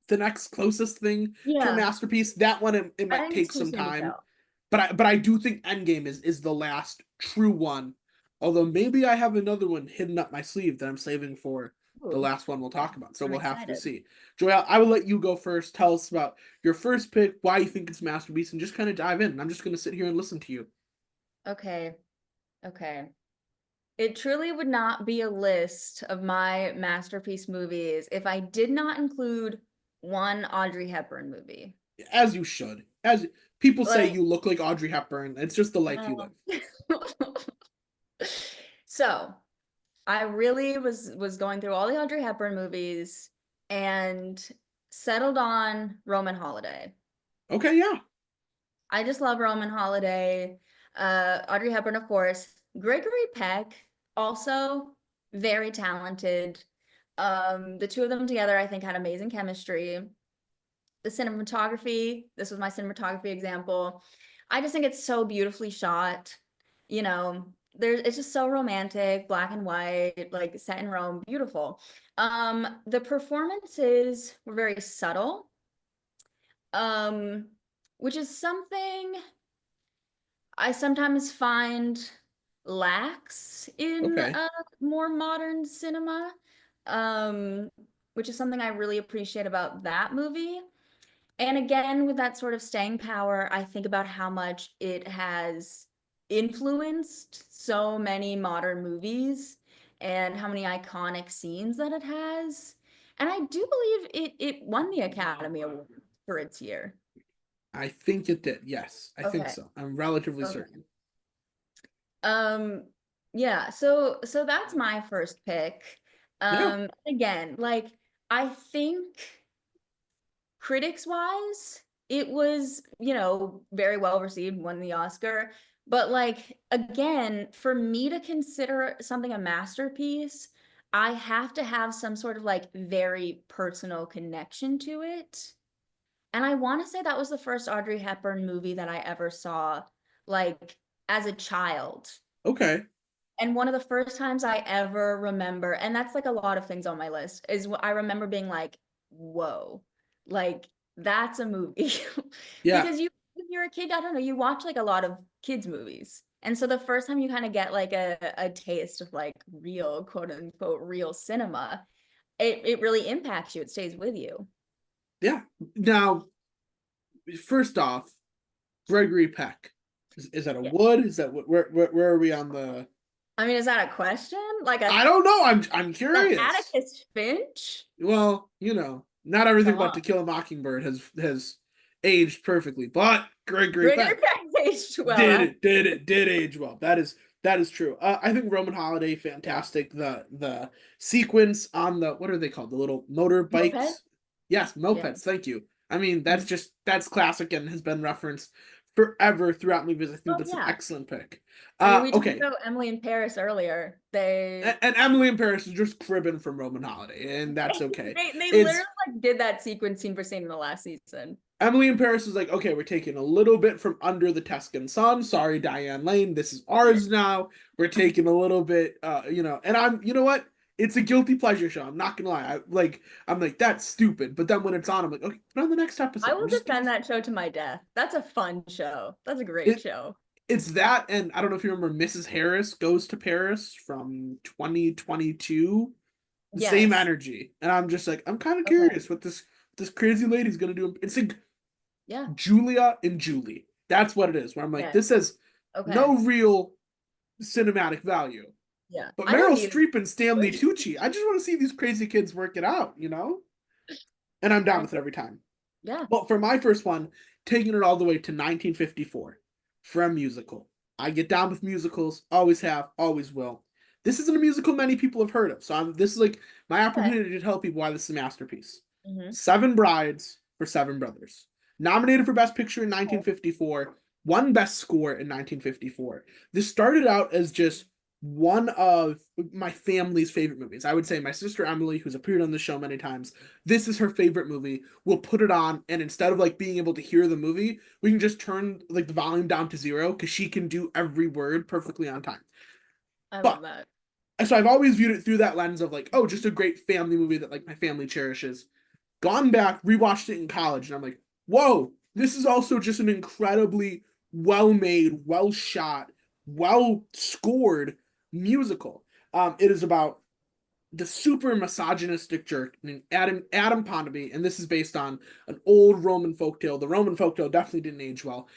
the next closest thing to a
Yeah.
masterpiece. That one, it
I
might
think it's
take
too
some
soon to
time,
tell.
but I do think Endgame is the last true one. Although maybe I have another one hidden up my sleeve that I'm saving for the
Ooh,
last one we'll talk about. So
I'm
we'll have to
excited.
see. Joelle, I will let you go first. Tell us about your first pick, why you think it's a masterpiece, and just kind of dive in. And I'm just going to sit here and listen to you.
Okay. Okay. It truly would not be a list of my masterpiece movies if I did not include one Audrey Hepburn movie.
As you should. As people say,
Like,
you look like Audrey Hepburn. It's just the life you live.
well. So, I really was going through all the Audrey Hepburn movies and settled on Roman Holiday.
Okay, yeah.
I just love Roman Holiday. Audrey Hepburn, of course. Gregory Peck, also very talented. The two of them together, I think, had amazing chemistry. The cinematography, this was my cinematography example. I just think it's so beautifully shot. It's just so romantic, black and white, like set in Rome, beautiful. The performances were very subtle, um, which is something I sometimes find lacks in
Okay.
more modern cinema, um, which is something I really appreciate about that movie. And again, with that sort of staying power, I think about how much it has influenced so many modern movies and how many iconic scenes that it has. And I do believe it won the Academy Award for its year.
I think it did. Yes, I think
Okay.
so. I'm relatively
Okay.
certain.
Um, yeah, so that's my first pick.
Yeah.
Again, like I think critics wise, it was, very well received, won the Oscar. But like again, for me to consider something a masterpiece, I have to have some sort of like very personal connection to it. And I want to say that was the first Audrey Hepburn movie that I ever saw, like as a child.
Okay.
And one of the first times I ever remember, and that's like a lot of things on my list, is I remember being like, whoa. Like that's a movie.
Yeah,
Because you when you're a kid, I don't know, you watch like a lot of kids movies. And so the first time you kind of get like a taste of like real, quote unquote, real cinema, it really impacts you. It stays with you.
yeah. Now, first off, Gregory Peck. Is that a
Yeah.
wood? Is that where are we on the?
I mean, is that a question? Like a
I don't know. I'm
an
curious.
Atticus Finch?
Well, not everything
Come
about To
on.
Kill a Mockingbird has aged perfectly, but Gregory
Gregory
Peck
Peck aged well.
did age well. That is true. I think Roman Holiday fantastic. The sequence on the what are they called? The little
Moped?
motorbikes. Yes,
Yeah.
mopeds. Thank you. I mean,
Mhm.
that's classic and has been referenced forever throughout movies. I think
Oh
that's an
yeah.
excellent pick.
I mean, we talked
Okay,
about Emily in Paris earlier. They
and Emily in Paris is just cribbing from Roman Holiday, and that's okay.
they literally
It's
like did that sequence scene for scene in the last season.
Emily in Paris is like, okay, we're taking a little bit from Under the Tuscan Sun. Sorry, Diane Lane. This is ours now. We're taking a little bit, and you know what? It's a guilty pleasure show. I'm not gonna lie. I'm like, that's stupid. But then when it's on, I'm like, okay, put on the next
I
episode.
will defend that show to my death. That's a fun show. That's a great
It,
show.
it's that, and I don't know if you remember Mrs. Harris Goes to Paris from 2022. The same
Yes.
energy, and I'm just like, I'm kind of
Okay.
curious what this crazy lady's gonna do. It's like
Yeah.
Julia and Julie. That's what it is. Where I'm like,
Yes.
this has
Okay.
no real cinematic value.
Yeah.
But
I don't
Meryl
need
Streep and Stanley Tucci, I just want to see these crazy kids work it out. And I'm down
I
with it every time.
yeah.
Well, for my first one, taking it all the way to 1954 for a musical. I get down with musicals, always have, always will. This isn't a musical many people have heard of, so this is like my
Okay.
opportunity to tell people why this is a masterpiece.
Hmm.
Seven Brides for Seven Brothers. Nominated for Best Picture in 1954, won Best Score in 1954. This started out as just one of my family's favorite movies. I would say my sister Emily, who's appeared on the show many times, this is her favorite movie. We'll put it on, and instead of like being able to hear the movie, we can just turn like the volume down to zero because she can do every word perfectly on time.
I love
But
that.
so I've always viewed it through that lens of like, oh, just a great family movie that like my family cherishes. Gone back, rewatched it in college, and I'm like, whoa, this is also just an incredibly well made, well shot, well scored musical. It is about the super misogynistic jerk named Adam Pondaby, and this is based on an old Roman folktale. The Roman folktale definitely didn't age well,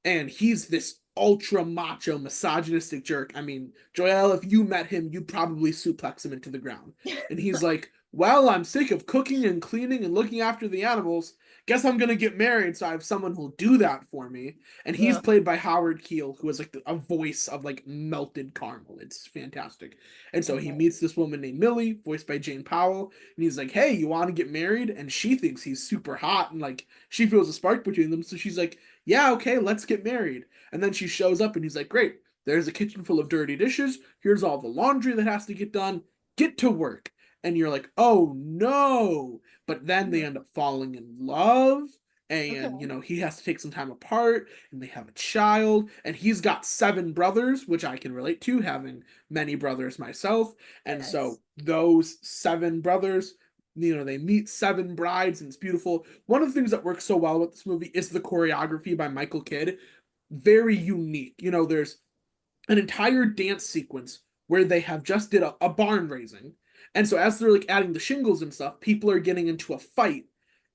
and he's this ultra macho misogynistic jerk. I mean, Joyelle, if you met him, you'd probably suplex him into the ground. And he's like, well, I'm sick of cooking and cleaning and looking after the animals. Guess I'm gonna get married, so I have someone who'll do that for me. And he's
Ugh.
played by Howard Keel, who is like a voice of like melted caramel. It's fantastic. And so he
Okay.
meets this woman named Millie, voiced by Jane Powell, and he's like, "Hey, you want to get married?" And she thinks he's super hot, and like she feels a spark between them. So she's like, yeah, okay, let's get married. And then she shows up and he's like, great, there's a kitchen full of dirty dishes. Here's all the laundry that has to get done. Get to work. And you're like, oh no. But then they
Mhm.
end up falling in love.
Okay.
And, he has to take some time apart and they have a child. And he's got seven brothers, which I can relate to, having many brothers myself. And
Yes.
so those seven brothers they meet seven brides and it's beautiful. One of the things that works so well about this movie is the choreography by Michael Kidd. Very unique. There's an entire dance sequence where they have just did a barn raising. And so as they're like adding the shingles and stuff, people are getting into a fight,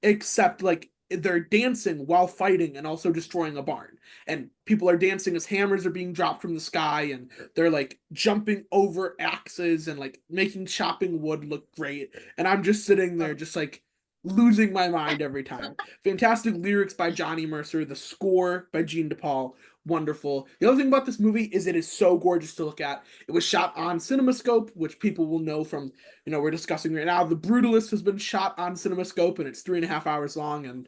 except like they're dancing while fighting and also destroying a barn. And people are dancing as hammers are being dropped from the sky and they're like jumping over axes and like making chopping wood look great. And I'm just sitting there just like losing my mind every time. Fantastic lyrics by Johnny Mercer, the score by Gene DePaul, wonderful. The other thing about this movie is it is so gorgeous to look at. It was shot on CinemaScope, which people will know from, we're discussing right now. The Brutalist has been shot on CinemaScope and it's 3.5 hours long. And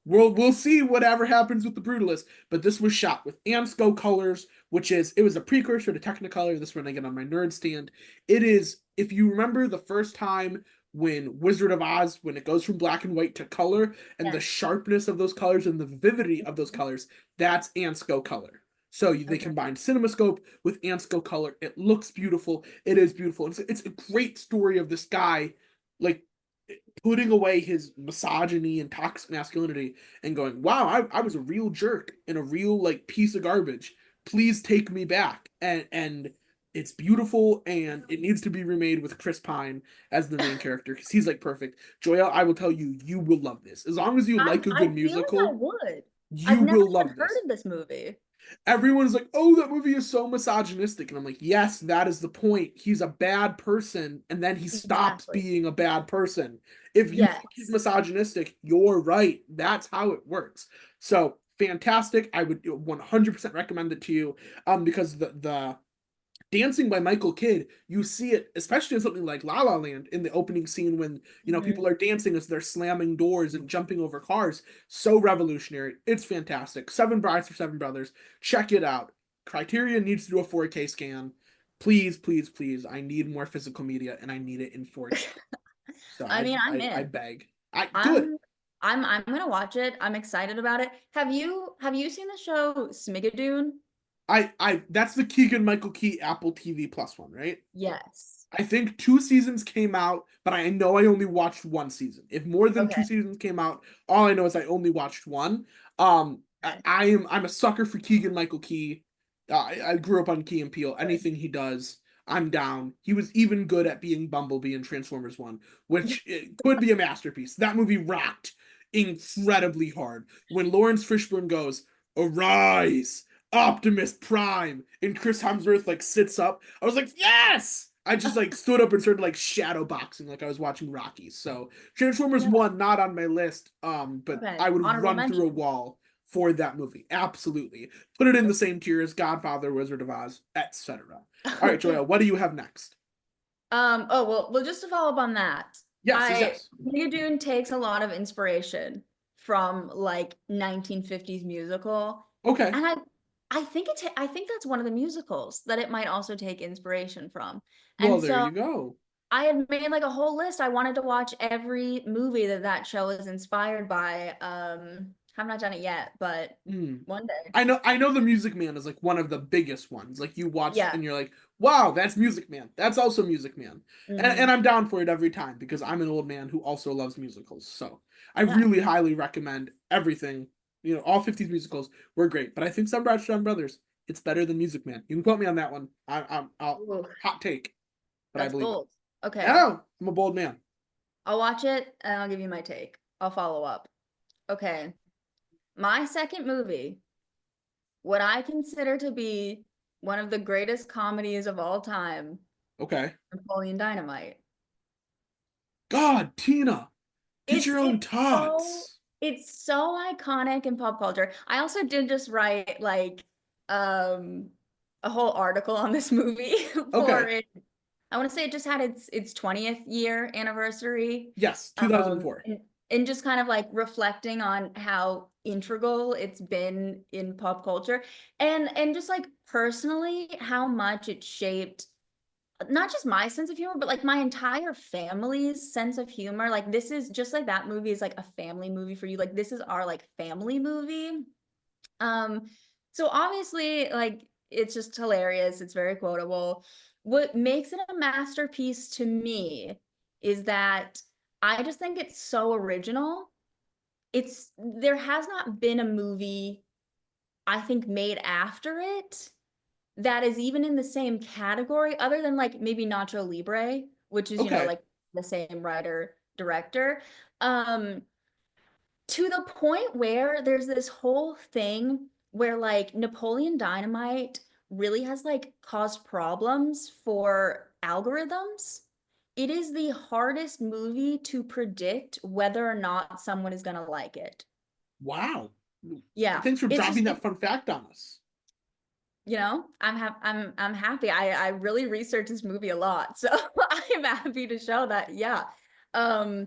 we'll see whatever happens with the Brutalist. But this was shot with Ansco colors, it was a precursor to Technicolor. This one I get on my nerd stand. It is, if you remember the first time when Wizard of Oz, when it goes from black and white to color, and the
Yes.
sharpness of those colors and the vividity of those colors, that's Ansco color. So they
Okay.
combined CinemaScope with Ansco color. It looks beautiful. It is beautiful. It's a great story of this guy, like putting away his misogyny and toxic masculinity and going, wow, I was a real jerk and a real like piece of garbage. Please take me back. And it's beautiful and it needs to be remade with Chris Pine as the main character because he's like perfect. Joelle, I will tell you, you will love this. As long as you like a
I
good
feel like I
musical,
would.
you
I've never
will
even
love
heard
this.
of this movie.
Everyone's like, oh, that movie is so misogynistic. And I'm like, yes, that is the point. He's a bad person, and then he stops
Exactly.
being a bad person. If you think he's
Yes.
misogynistic, you're right. That's how it works. So fantastic. I would 100% recommend it to you. Because the Dancing by Michael Kidd, you see it, especially in something like La La Land, in the opening scene when
Mhm.
people are dancing as they're slamming doors and jumping over cars. So revolutionary. It's fantastic. Seven Brides for Seven Brothers. Check it out. Criterion needs to do a 4K scan. Please, please, please. I need more physical media and I need it in 4K. So
I
I
mean, I'm
I
in.
beg. I good.
I'm I'm gonna watch it. I'm excited about it. Have you seen the show Smigadoon?
I that's the Keegan Michael Key Apple TV Plus one, right?
Yes.
I think two seasons came out, but I know I only watched one season. If more than
Okay.
two seasons came out, all I know is I only watched one.
Okay.
I'm a sucker for Keegan Michael Key. I grew up on Key and Peele.
Good.
Anything he does, I'm down. He was even good at being Bumblebee in Transformers One, which it could be a masterpiece. That movie rocked incredibly hard. When Lawrence Fishburne goes, "Arise, Optimus Prime," and Chris Hemsworth like sits up, I was like, yes! I just like stood up and started like shadow boxing like I was watching Rocky. So Transformers
Yeah.
1 not on my list, but
Okay.
I would
Honorable
run through a
mention.
wall for that movie. Absolutely. Put it in the
Okay.
same tier as Godfather, Wizard of Oz, etc. All right, Joya, what do you have next?
Oh well, just to follow up on that,
Yes, yes, yes.
Brigadoon takes a lot of inspiration from like 1950s musical,
Okay.
and I think that's one of the musicals that it might also take inspiration from.
Well,
And
there
so
you go.
I had made like a whole list. I wanted to watch every movie that show is inspired by. Have not done it yet, but
Hmm.
one day.
I know the Music Man is like one of the biggest ones. Like you watch
Yeah.
and you're like, wow, that's Music Man. That's also Music Man. And
Hmm.
I'm down for it every time because I'm an old man who also loves musicals. So I
Yeah.
really highly recommend everything. All 50s musicals were great, but I think Some Brothers John Brothers, it's better than Music Man. You can quote me on that one. I'll
Ooh,
hot take, but I
that's
believe it.
bold. Okay.
Oh, I'm a bold man.
I'll watch it and I'll give you my take. I'll follow up. Okay. My second movie, what I consider to be one of the greatest comedies of all time,
Okay.
Napoleon Dynamite.
God, Tina, get
It's
your own
it's so
tots.
it's so iconic in pop culture. I also did just write like um a whole article on this movie for
Okay.
it. I want to say it just had its 20th year anniversary.
Yes,
Um,
2004.
and, and just kind of like reflecting on how integral it's been in pop culture and just like personally how much it shaped not just my sense of humor, but like my entire family's sense of humor. Like this is just like that movie is like a family movie for you. Like this is our like family movie. Um, so obviously, like it's just hilarious. It's very quotable. What makes it a masterpiece to me is that I just think it's so original. It's there has not been a movie I think made after it that is even in the same category other than like maybe Nacho Libre, which is,
Okay.
like the same writer director. Um, to the point where there's this whole thing where like Napoleon Dynamite really has like caused problems for algorithms. It is the hardest movie to predict whether or not someone is going to like it.
Wow.
Yeah,
Thanks for
it's
dropping
just
that fun fact on us.
I'm happy. I really researched this movie a lot, so I'm happy to show that. Yeah, um,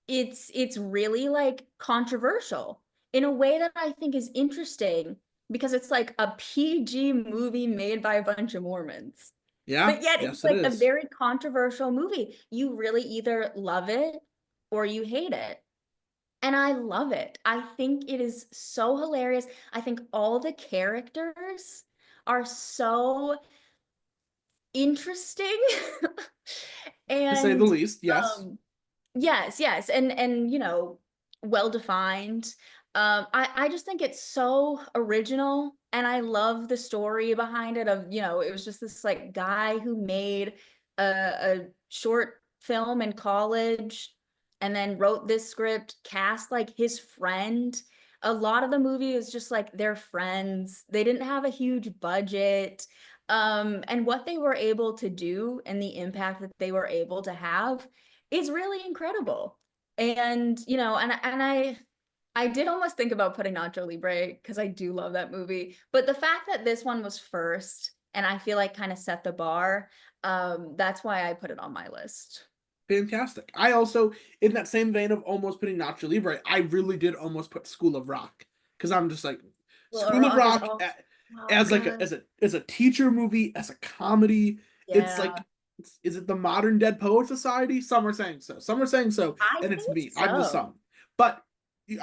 it's really like controversial in a way that I think is interesting because it's like a PG movie made by a bunch of Mormons,
Yeah,
but yet it's
yes, it
like a
is.
very controversial movie. You really either love it or you hate it. And I love it. I think it is so hilarious. I think all the characters are so interesting.
To say the
And
least, yes.
um Yes, yes, and you know, well defined. I just think it's so original, and I love the story behind it. Of, you know, it was just this like guy who made a short film in college, and then wrote this script, cast like his friend. A lot of the movie is just like their friends. They didn't have a huge budget. And what they were able to do and the impact that they were able to have is really incredible. And you know, and I did almost think about putting Nacho Libre because I do love that movie. But the fact that this one was first and I feel like kind of set the bar, that's why I put it on my list.
Fantastic. I also, in that same vein of almost putting Nacho Libre, I really did almost put School of Rock because I'm just like
Well,
School of
Rock is
Rock
also, oh
as like
God,
as a teacher movie, as a comedy. It's
yeah,
like, is it the modern Dead Poet Society? Some are saying so. Some are saying so,
I
and it's
think
me. I'm the
so.
some. But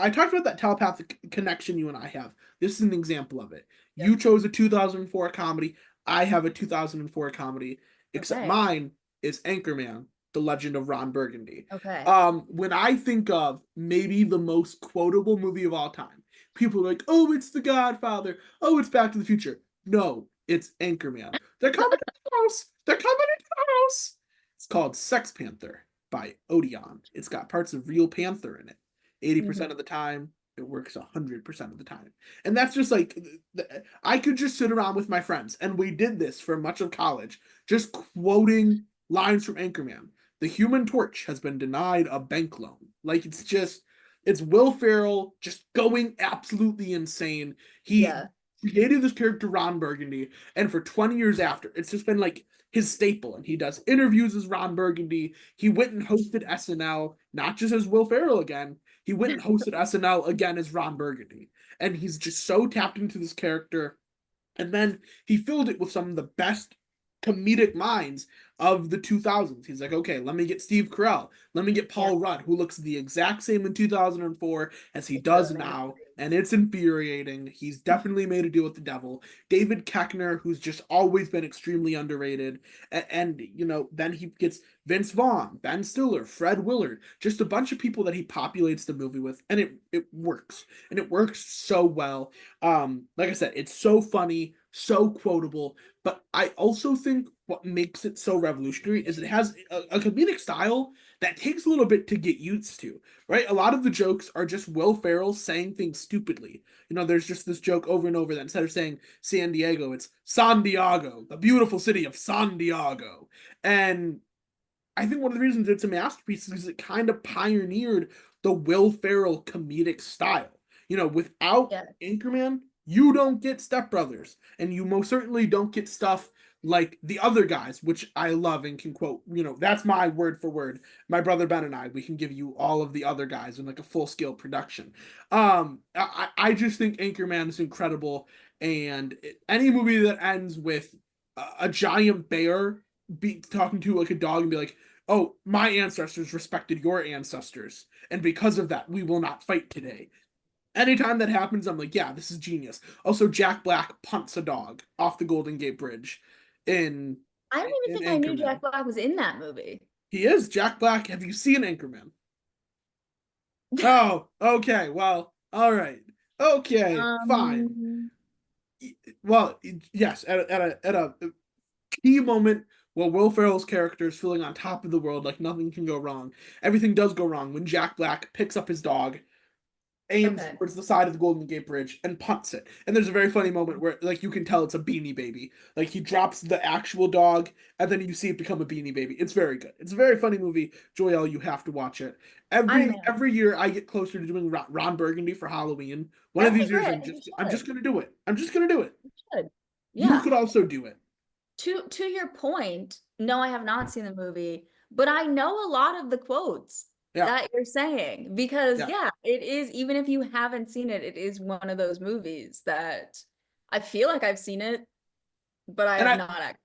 I talked about that telepathic connection you and I have. This is an example of it.
Yep.
You chose a 2004 comedy. I have a 2004 comedy, except
Okay.
mine is Anchorman, The Legend of Ron Burgundy.
Okay.
When I think of maybe the most quotable movie of all time, people are like, "Oh, it's The Godfather. Oh, it's Back to the Future." No, it's Anchorman. They're coming to the house. They're coming into the house. It's called Sex Panther by Odeon. It's got parts of real panther in it. 80%
Mhm.
of the time, it works 100% of the time. And that's just like, I could just sit around with my friends, and we did this for much of college, just quoting lines from Anchorman. The Human Torch has been denied a bank loan. Like, it's just, it's Will Ferrell just going absolutely insane. He
Yeah.
created this character, Ron Burgundy, and for 20 years after, it's just been like his staple. And he does interviews as Ron Burgundy. He went and hosted SNL, not just as Will Ferrell again. He went and hosted SNL again as Ron Burgundy. And he's just so tapped into this character. And then he filled it with some of the best comedic minds of the 2000s. He's like, okay, let me get Steve Carell. Let me get
Yeah.
Paul Rudd, who looks the exact same in 2004 as he
It's so
does
amazing.
now. And it's infuriating. He's definitely made a deal with the devil. David Koechner, who's just always been extremely underrated. And you know, then he gets Vince Vaughn, Ben Stiller, Fred Willard, just a bunch of people that he populates the movie with. And it works. And it works so well. Like I said, it's so funny, so quotable, but I also think what makes it so revolutionary is it has a comedic style that takes a little bit to get used to, right? A lot of the jokes are just Will Ferrell saying things stupidly. You know, there's just this joke over and over that instead of saying San Diego, it's San Diego, the beautiful city of San Diego. And I think one of the reasons it's a masterpiece is it kind of pioneered the Will Ferrell comedic style. You know, without
Yeah.
Anchorman, you don't get Step Brothers, and you most certainly don't get stuff like The Other Guys, which I love and can quote. You know, that's my word for word. My brother Ben and I, we can give you all of The Other Guys in like a full scale production. I just think Anchorman is incredible, and any movie that ends with a giant bear be talking to like a dog and be like, "Oh, my ancestors respected your ancestors, and because of that, we will not fight today." Anytime that happens, I'm like, "Yeah, this is genius." Also, Jack Black punts a dog off the Golden Gate Bridge in
I don't even
in
think I knew Jack
Anchorman.
Black was in that movie.
He is Jack Black. Have you seen Anchorman? Oh, okay. Well, all right. Okay, fine.
Um,
Well, yes, at a key moment where Will Ferrell's character is feeling on top of the world, like nothing can go wrong. Everything does go wrong when Jack Black picks up his dog, aims
okay.
towards the side of the Golden Gate Bridge, and punts it. And there's a very funny moment where, like, you can tell it's a Beanie Baby. Like, he drops the actual dog, and then you see it become a Beanie Baby. It's very good. It's a very funny movie. Joyelle, you have to watch it.
I
Every year I get closer to doing Ron Burgundy for Halloween. One of
Okay,
these years
great. You
I'm just
should.
gonna do it. I'm just gonna do it.
You should.
You
Yeah.
could also do it.
To your point, no, I have not seen the movie, but I know a lot of the quotes
Yeah,
that you're saying because
yeah.
yeah, it is, even if you haven't seen it, it is one of those movies that I feel like I've seen it, but I
And
have
I
not actually.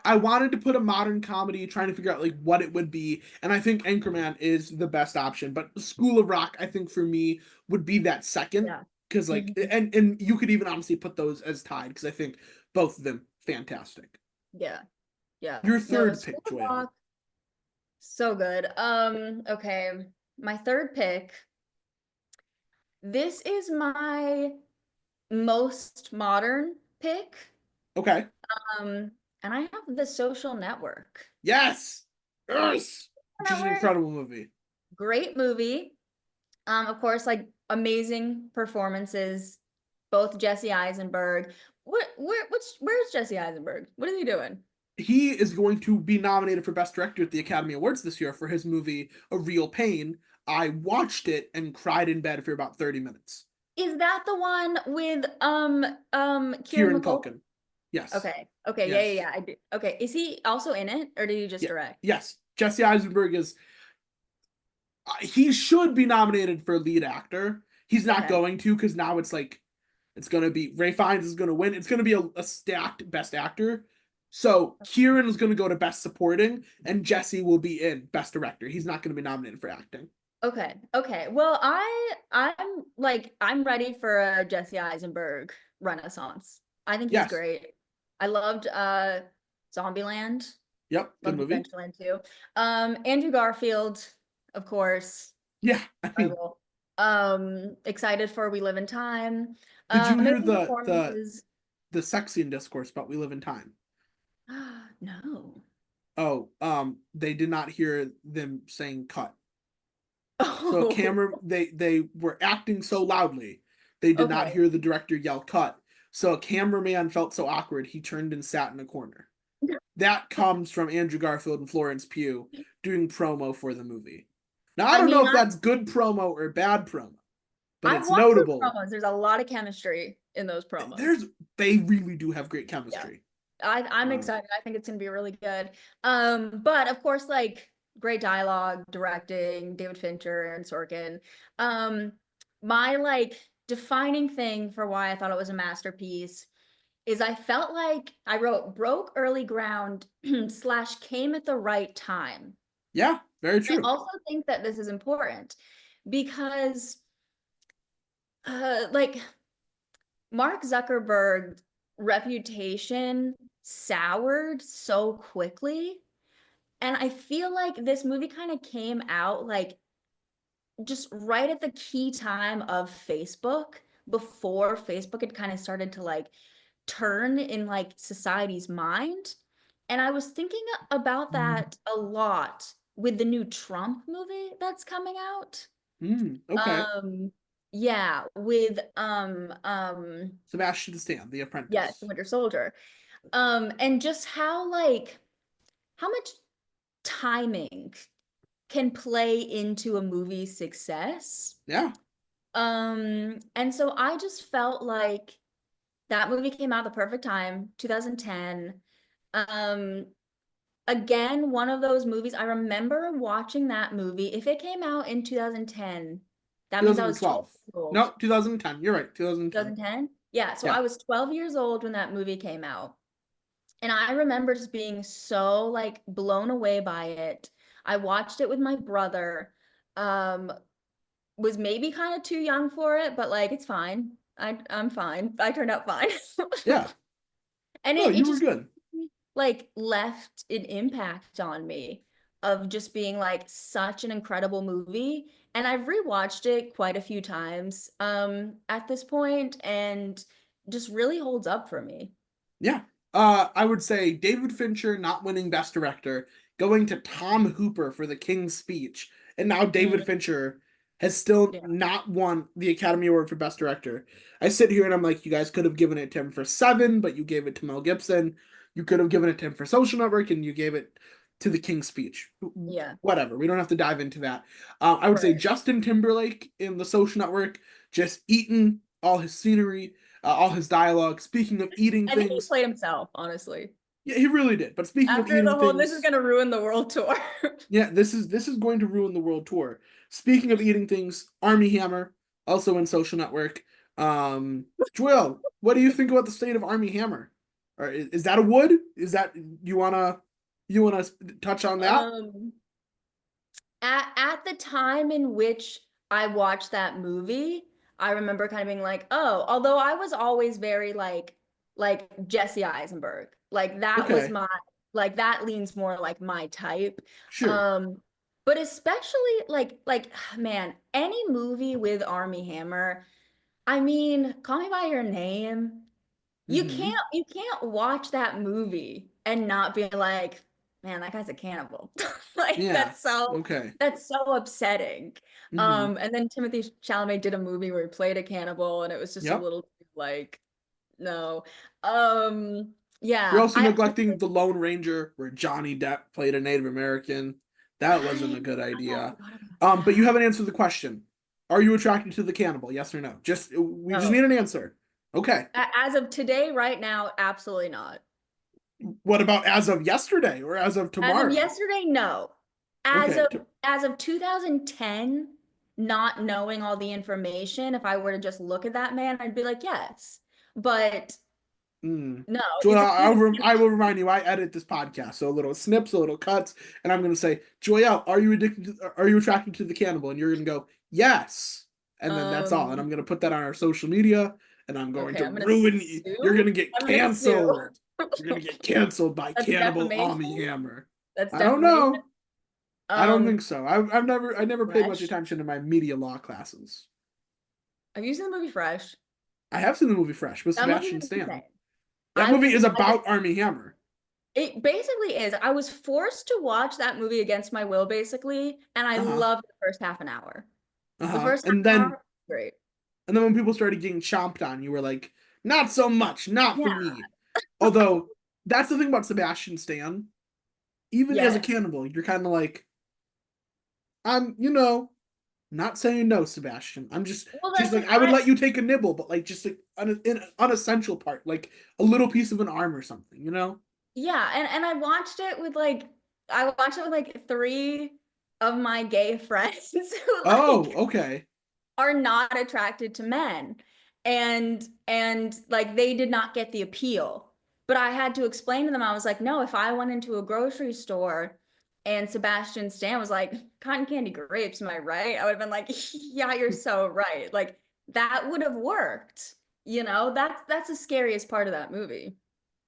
I wanted to put a modern comedy, trying to figure out like what it would be, and I think Anchorman is the best option. But School of Rock, I think for me would be that second,
Yeah.
because like
Mhm.
and you could even honestly put those as tied because I think both of them fantastic.
Yeah. Yeah.
Your
No,
third
School
pick,
of
Joelle.
Rock. So good. Okay. My third pick. This is my most modern pick.
Okay.
Um, and I have The Social Network.
Yes. Yes. Which is an
Network,
incredible movie.
great movie. Of course, like amazing performances, both Jesse Eisenberg. Where's Jesse Eisenberg? What is he doing?
He is going to be nominated for Best Director at the Academy Awards this year for his movie A Real Pain. I watched it and cried in bed for about 30 minutes.
Is that the one with Kieran
Kieran
McCulkin?
Culkin. Yes.
Okay. Okay. Yeah.
Yes.
Yeah. Yeah. I do. Okay. Is he also in it, or did he just
Yeah.
direct?
Yes. Jesse Eisenberg is he should be nominated for lead actor. He's not
Okay.
going to because now it's like it's gonna be Ray Fiennes is gonna win. It's gonna be a stacked best actor. So Kieran is gonna go to best supporting, and Jesse will be in best director. He's not gonna be nominated for acting.
Okay. Okay. Well, I'm ready for a Jesse Eisenberg renaissance. I think he's
Yes.
great. I loved Zombieland.
Yep. Good
Loved
movie.
Adventureland too. Andrew Garfield, of course.
Yeah. I mean,
Incredible. Excited for We Live in Time.
did you hear
Amazing
the
performances.
sex scene discourse about We Live in Time?
No.
Oh, they did not hear them saying cut. So
Oh,
camera they were acting so loudly, they did not
okay.
hear the director yell cut. So a cameraman felt so awkward, he turned and sat in a corner. That comes from Andrew Garfield and Florence Pugh doing promo for the movie. Now I
I
don't know
mean,
if that's good promo or bad promo, but
I've
it's
watched those
notable.
promos. There's a lot of chemistry in those promos.
There's they really do have great
Yeah.
chemistry.
I'm
Um,
excited. I think it's gonna be really good. But of course, like great dialogue, directing, David Fincher and Sorkin. Um, my like defining thing for why I thought it was a masterpiece is I felt like I wrote broke early ground slash came at the right time.
yeah, very
I
true.
also think that this is important because like Mark Zuckerberg's reputation soured so quickly. And I feel like this movie kind of came out like just right at the key time of Facebook, before Facebook had kind of started to like turn in like society's mind. And I was thinking about that a lot with the new Trump movie that's coming out.
Okay.
Um, yeah, with
Sebastian Stan, The
yes,
Apprentice.
Winter Soldier. And just how like how much timing can play into a movie's success.
Yeah.
And so I just felt like that movie came out at the perfect time, 2010. Um, Again, one of those movies I remember watching that movie. If it came out in 2010, that means I was 12
2012.
years old.
No, 2010. You're right. 2010.
2010? Yeah, so
Yeah.
I was 12 years old when that movie came out. And I remember just being so like blown away by it. I watched it with my brother. Um, was maybe kind of too young for it, but like it's fine. I'm fine. I turned out fine.
Yeah.
And
No,
it
you were
just
good.
like left an impact on me of just being like such an incredible movie. And I've rewatched it quite a few times at this point and just really holds up for me.
Yeah. I would say David Fincher not winning Best Director, going to Tom Hooper for The King's Speech, and now David
Mm,
Fincher has still
yeah,
not won the Academy Award for Best Director. I sit here and I'm like, you guys could have given it to him for Seven, but you gave it to Mel Gibson. You could have given it to him for Social Network, and you gave it to The King's Speech.
yeah,
Whatever. We don't have to dive into that. I would say
right.
Justin Timberlake in The Social Network, just eating all his scenery, all his dialogue. Speaking of eating
I think he
things,
played himself, honestly.
yeah, he really did. But speaking of
After the
eating
whole, this is
things,
gonna ruin the world tour.
yeah, this is going to ruin the world tour. Speaking of eating things, Army Hammer, also in Social Network. Joel, what do you think about the state of Army Hammer? Or is that a wood? Is that you wanna touch on that?
Um, at the time in which I watched that movie, I remember kind of being like, oh, although I was always very like Jesse Eisenberg. Like that was
Okay.
my Like that leans more like my type.
Sure.
Um, but especially man, any movie with Army Hammer, I mean, Call Me by Your Name,
Hmm.
you can't watch that movie and not be like, man, that guy's a cannibal. Like
Yeah. Okay.
that's so upsetting.
Hmm.
And then Timothy Chalamet did a movie where he played a cannibal and it was just a
Yep.
little like, no. Um,
You're
yeah,
also neglecting The Lone Ranger, where Johnny Depp played a Native American. That wasn't
right.
a good
I
idea.
forgot about
But you
that.
haven't answered the question. Are you attracted to the cannibal? Yes or no? We just
No.
need an answer. Okay.
As of today, right now, absolutely not.
What about as of yesterday or as of
As of
tomorrow?
yesterday, no.
Okay.
As of 2010, not knowing all the information, if I were to just look at that man, I'd be like, yes. But
Mm.
no,
Joel,
he's a
I will remind you, I edit this podcast, so a little snips, a little cuts, and I'm going to say, Joyelle, are you attracted to the cannibal? And you're going to go, yes. And then that's all. And I'm
um
going to put that on our social media, and I'm going
okay,
to
I'm gonna
ruin you. You're
sue.
going to get
I'm gonna sue.
canceled. You're going to get canceled by
That's
Cannibal Army
defamation.
Hammer.
That's
I don't
defamation.
know. I don't think so. I never paid much
Fresh.
attention to my media law classes.
Have you seen the movie Fresh?
I have seen the movie Fresh with
That movie
Sebastian
is
Stan.
insane.
That movie is about Army Hammer.
It basically is. I was forced to watch that movie against my will, basically, and I
Uh-huh.
loved the first half an hour. The
Uh-huh.
first half an hour, great.
And then when people started getting chomped on, you were like, not so much, not for
Yeah.
me. Although that's the thing about Sebastian Stan. Even as a
Yes.
cannibal, you're kind of like, I'm, not saying no, Sebastian. I'm
Well,
just like
listen,
I would let you take a nibble, but like just like an unessential part, like a little piece of an arm or something, you know?
yeah, and I watched it with three of my gay friends who
Oh, okay.
are not attracted to men. And like they did not get the appeal. But I had to explain to them, I was like, no, if I went into a grocery store and Sebastian Stan was like, cotton candy grapes, am I right? I would have been like, yeah, you're so right. Like that would have worked. That's the scariest part of that movie.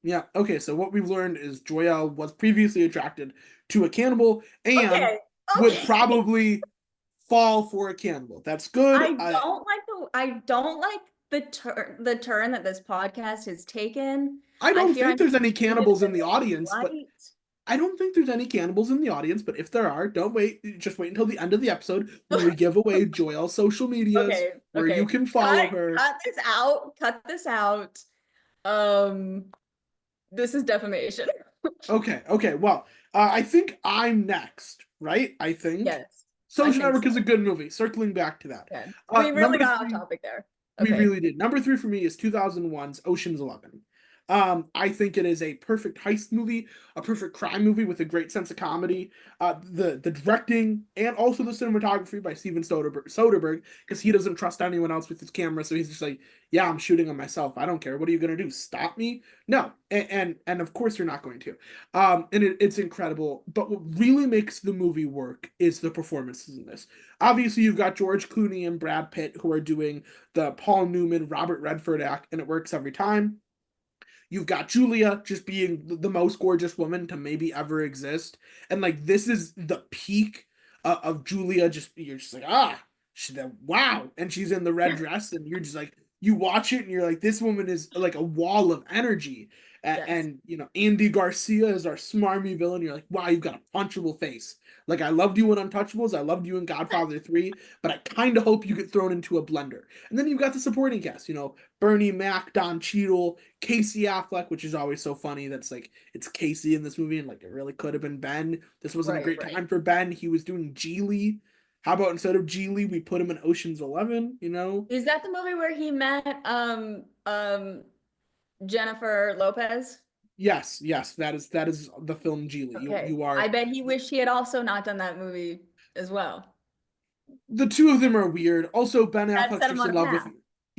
Yeah. Okay. So what we've learned is Joyelle was previously attracted to a cannibal and
Okay.
would
Okay.
probably fall for a cannibal. That's good.
I don't like the turn that this podcast has taken.
I
I
don't
fear
think
I'm
there's any
being treated
cannibals
in
in
a
the
negative
audience, but
light.
I don't think there's any cannibals in the audience. But if there are, don't wait. Just wait until the end of the episode when we give away Joyelle's social medias
Okay,
where you
okay.
can follow her.
Cut this out. Cut this out. Um, this is defamation.
Okay. Okay. Well, I think I'm next, right? I think
Yes, I
Social
think
Network
so.
is a good movie. Circling back to that.
Okay. We really
Number
got off
three.
topic there.
We
Okay.
really did. Number three for me is 2001's Ocean's 11. I think it is a perfect heist movie, a perfect crime movie with a great sense of comedy. The directing and also the cinematography by Steven Soderbergh, because he doesn't trust anyone else with his camera, so he's just like, yeah, I'm shooting on myself. I don't care. What are you gonna do? Stop me? No, and of course you're not going to. And it's incredible. But what really makes the movie work is the performances in this. Obviously, you've got George Clooney and Brad Pitt who are doing the Paul Newman, Robert Redford act, and it works every time. You've got Julia just being the most gorgeous woman to maybe ever exist. And like, this is the peak of Julia. Just, you're just like, wow. And she's in the red dress, and you're just like, you watch it and you're like, this woman is like a wall of energy.
Yes.
Andy Garcia is our smarmy villain. You're like, wow, you've got a punchable face. Like, I loved you in Untouchables. I loved you in Godfather 3, but I kind of hope you get thrown into a blender. And then you've got the supporting cast, Bernie Mac, Don Cheadle, Casey Affleck, which is always so funny. That's like, it's Casey in this movie, and like it really could have been Ben. This wasn't a
Right,
great
right.
time for Ben. He was doing Geely. How about instead of Geely, we put him in Ocean's 11?
Is that the movie where he met Jennifer Lopez?
Yes, yes, that is the film Geely. You
Okay.
you
I
are
bet he wished he had also not done that movie as well.
the two of them are weird. Also, Ben
That
Affleck's
set him
just
on
in
a
love with
path.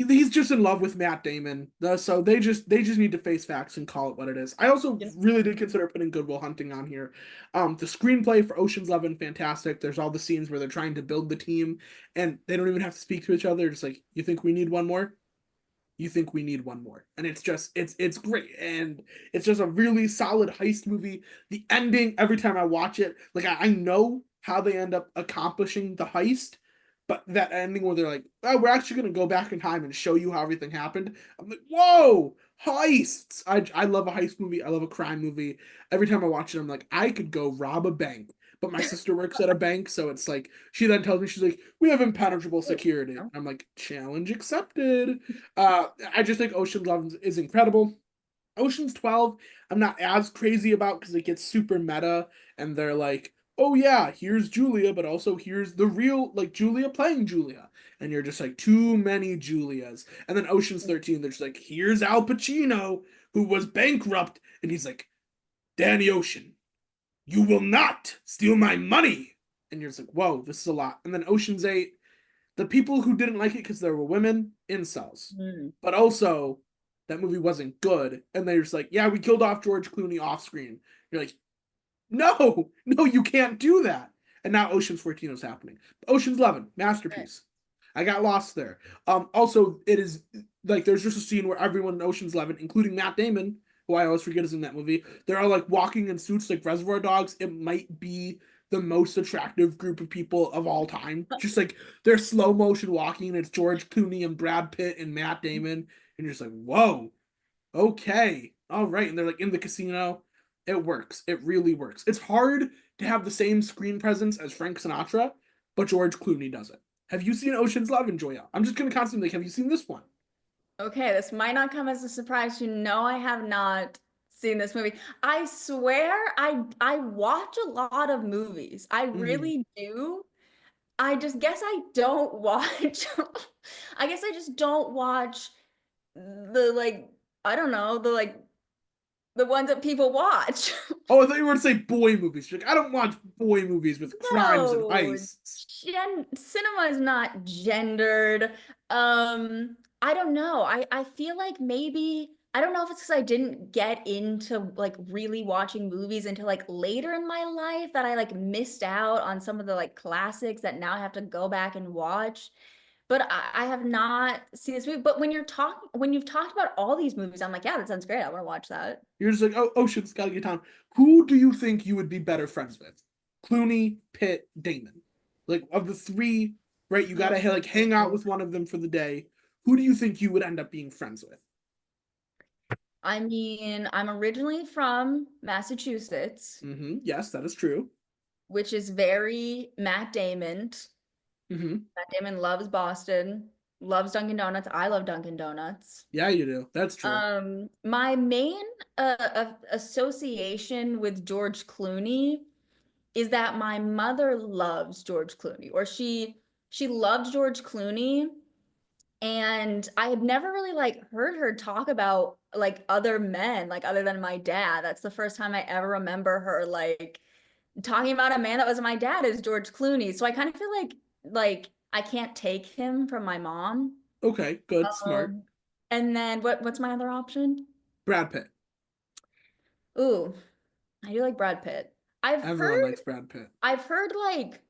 he's just in love with Matt Damon. So they just need to face facts and call it what it is. I also
You
really did consider putting Good Will Hunting on here. The screenplay for Ocean's 11, fantastic. There's all the scenes where they're trying to build the team and they don't even have to speak to each other. Just like, you think we need one more? you think we need one more. And it's great. And it's just a really solid heist movie. The ending, every time I watch it, like I know how they end up accomplishing the heist, but that ending where they're like, oh, we're actually gonna go back in time and show you how everything happened. I'm like, whoa, heists. I love a heist movie. I love a crime movie. Every time I watch it, I'm like, I could go rob a bank. But my sister works at a bank, so it's like she then tells me, she's like, we have impenetrable security. I'm like, challenge accepted. I just think Ocean's 11 is incredible. Ocean's 12, I'm not as crazy about because it gets super meta and they're like, oh yeah, here's Julia, but also here's the real, like, Julia playing Julia. And you're just like, too many Julias. And then Ocean's 13, they're just like, here's Al Pacino, who was bankrupt. And he's like, Danny Ocean, you will not steal my money. And you're just like, whoa, this is a lot. And then Ocean's 8, the people who didn't like it because there were women, incels.
Mm.
But also, that movie wasn't good. And they're just like, yeah, we killed off George Clooney off screen. You're like, no, no, you can't do that. And now Ocean's 14 is happening. Ocean's 11, masterpiece. I got lost there. Also, it is like there's just a scene where everyone in Ocean's 11, including Matt Damon, who I always forget is in that movie, they're all like walking in suits like Reservoir Dogs. It might be the most attractive group of people of all time. Just like they're slow motion walking, and it's George Clooney and Brad Pitt and Matt Damon, and you're just like, whoa, okay, all right. And they're like in the casino. It works. It really works. It's hard to have the same screen presence as Frank Sinatra, but George Clooney does it. Have you seen Ocean's 11, Joya? I'm just gonna constantly like, have you seen this one?
Okay, this might not come as a surprise. You know, I have not seen this movie. I swear I watch a lot of movies. I
Mm.
really do. I just guess I don't watch I guess I just don't watch the like I don't know, the like the ones that people watch.
Oh, I thought you were going to say boy movies. You're like, I don't watch boy movies with crimes and
No,
heists.
cinema is not gendered. I don't know. I feel like maybe I don't know if it's because I didn't get into like really watching movies until like later in my life that I like missed out on some of the like classics that now I have to go back and watch. But I have not seen this movie. But when you've talked about all these movies, I'm like, yeah, that sounds great. I want to watch that.
You're just like, oh, Ocean's gotta get down. Who do you think you would be better friends with? Clooney, Pitt, Damon. Like of the three, right? You gotta like hang out
Mm.
with one of them for the day. Who do you think you would end up being friends with?
I mean, I'm originally from Massachusetts,
Yes, that is true.
which is very Matt Damon.
hmm
Matt Damon loves Boston, loves Dunkin' Donuts. I love Dunkin' Donuts.
Yeah, you do. That's true.
My main association with George Clooney is that my mother loves George Clooney, or she loved George Clooney, and I had never really like heard her talk about like other men, like other than my dad. That's the first time I ever remember her like talking about a man that was my dad is George Clooney. So I kind of feel like I can't take him from my mom.
Okay, good, smart.
Um, and then what's my other option?
Brad Pitt.
Ooh, I do like Brad Pitt. I've
Everyone
heard
likes Brad Pitt.
I've heard like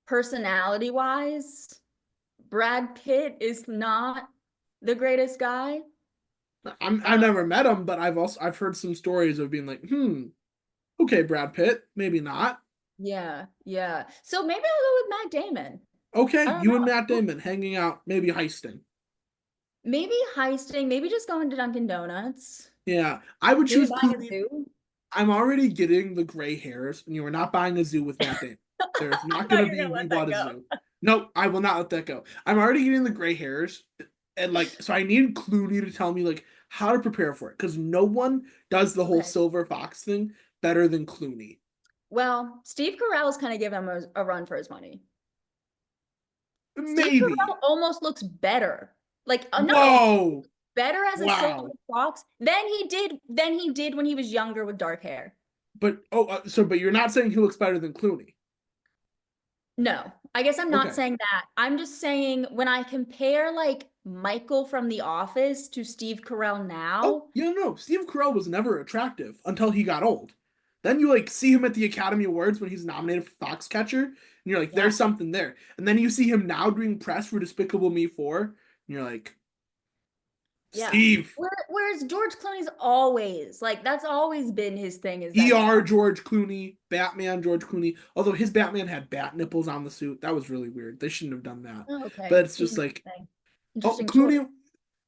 personality wise, Brad Pitt is not the greatest guy.
I've never met him, but I've heard some stories of being like, okay, Brad Pitt, maybe not.
Yeah, yeah. So maybe I'll go with Matt Damon. I
Okay,
don't
you and Matt
know.
Damon hanging out, maybe heisting.
Maybe heisting, maybe just going to Dunkin' Donuts.
Yeah, I would
Maybe
choose
buying a
Clooney.
zoo.
I'm already getting the gray hairs, and you are not buying a zoo with Matt Damon. There's
I
not going
thought
to
you were
be
gonna
we
let that
bought a
go.
zoo. No, I will not let that go. I'm already getting the gray hairs, and like, so I need Clooney to tell me like how to prepare for it because no one does the whole
Okay.
silver fox thing better than Clooney.
Well, Steve Carell's kind of giving him a run for his money. Steve
Maybe.
Carell almost looks better. Like, not almost
Whoa!
better as a silver
Wow!
fox than he did when he was younger with dark hair.
But but you're not saying he looks better than Clooney.
No, I guess I'm not
Okay.
saying that. I'm just saying when I compare like Michael from The Office to Steve Carell
Oh,
now,
yeah, no. Steve Carell was never attractive until he got old. Then you like see him at the Academy Awards when he's nominated for Foxcatcher, and you're like,
yeah.
there's something there. And then you see him now doing press for Despicable Me 4. And you're like,
Yeah.
Steve.
Whereas George Clooney's always like that's always been his thing is that he's
ER George Clooney, Batman George Clooney. Although his Batman had bat nipples on the suit, that was really weird. They shouldn't have done that.
oh, okay.
But it's just like,
Interesting.
oh,
Interesting choice.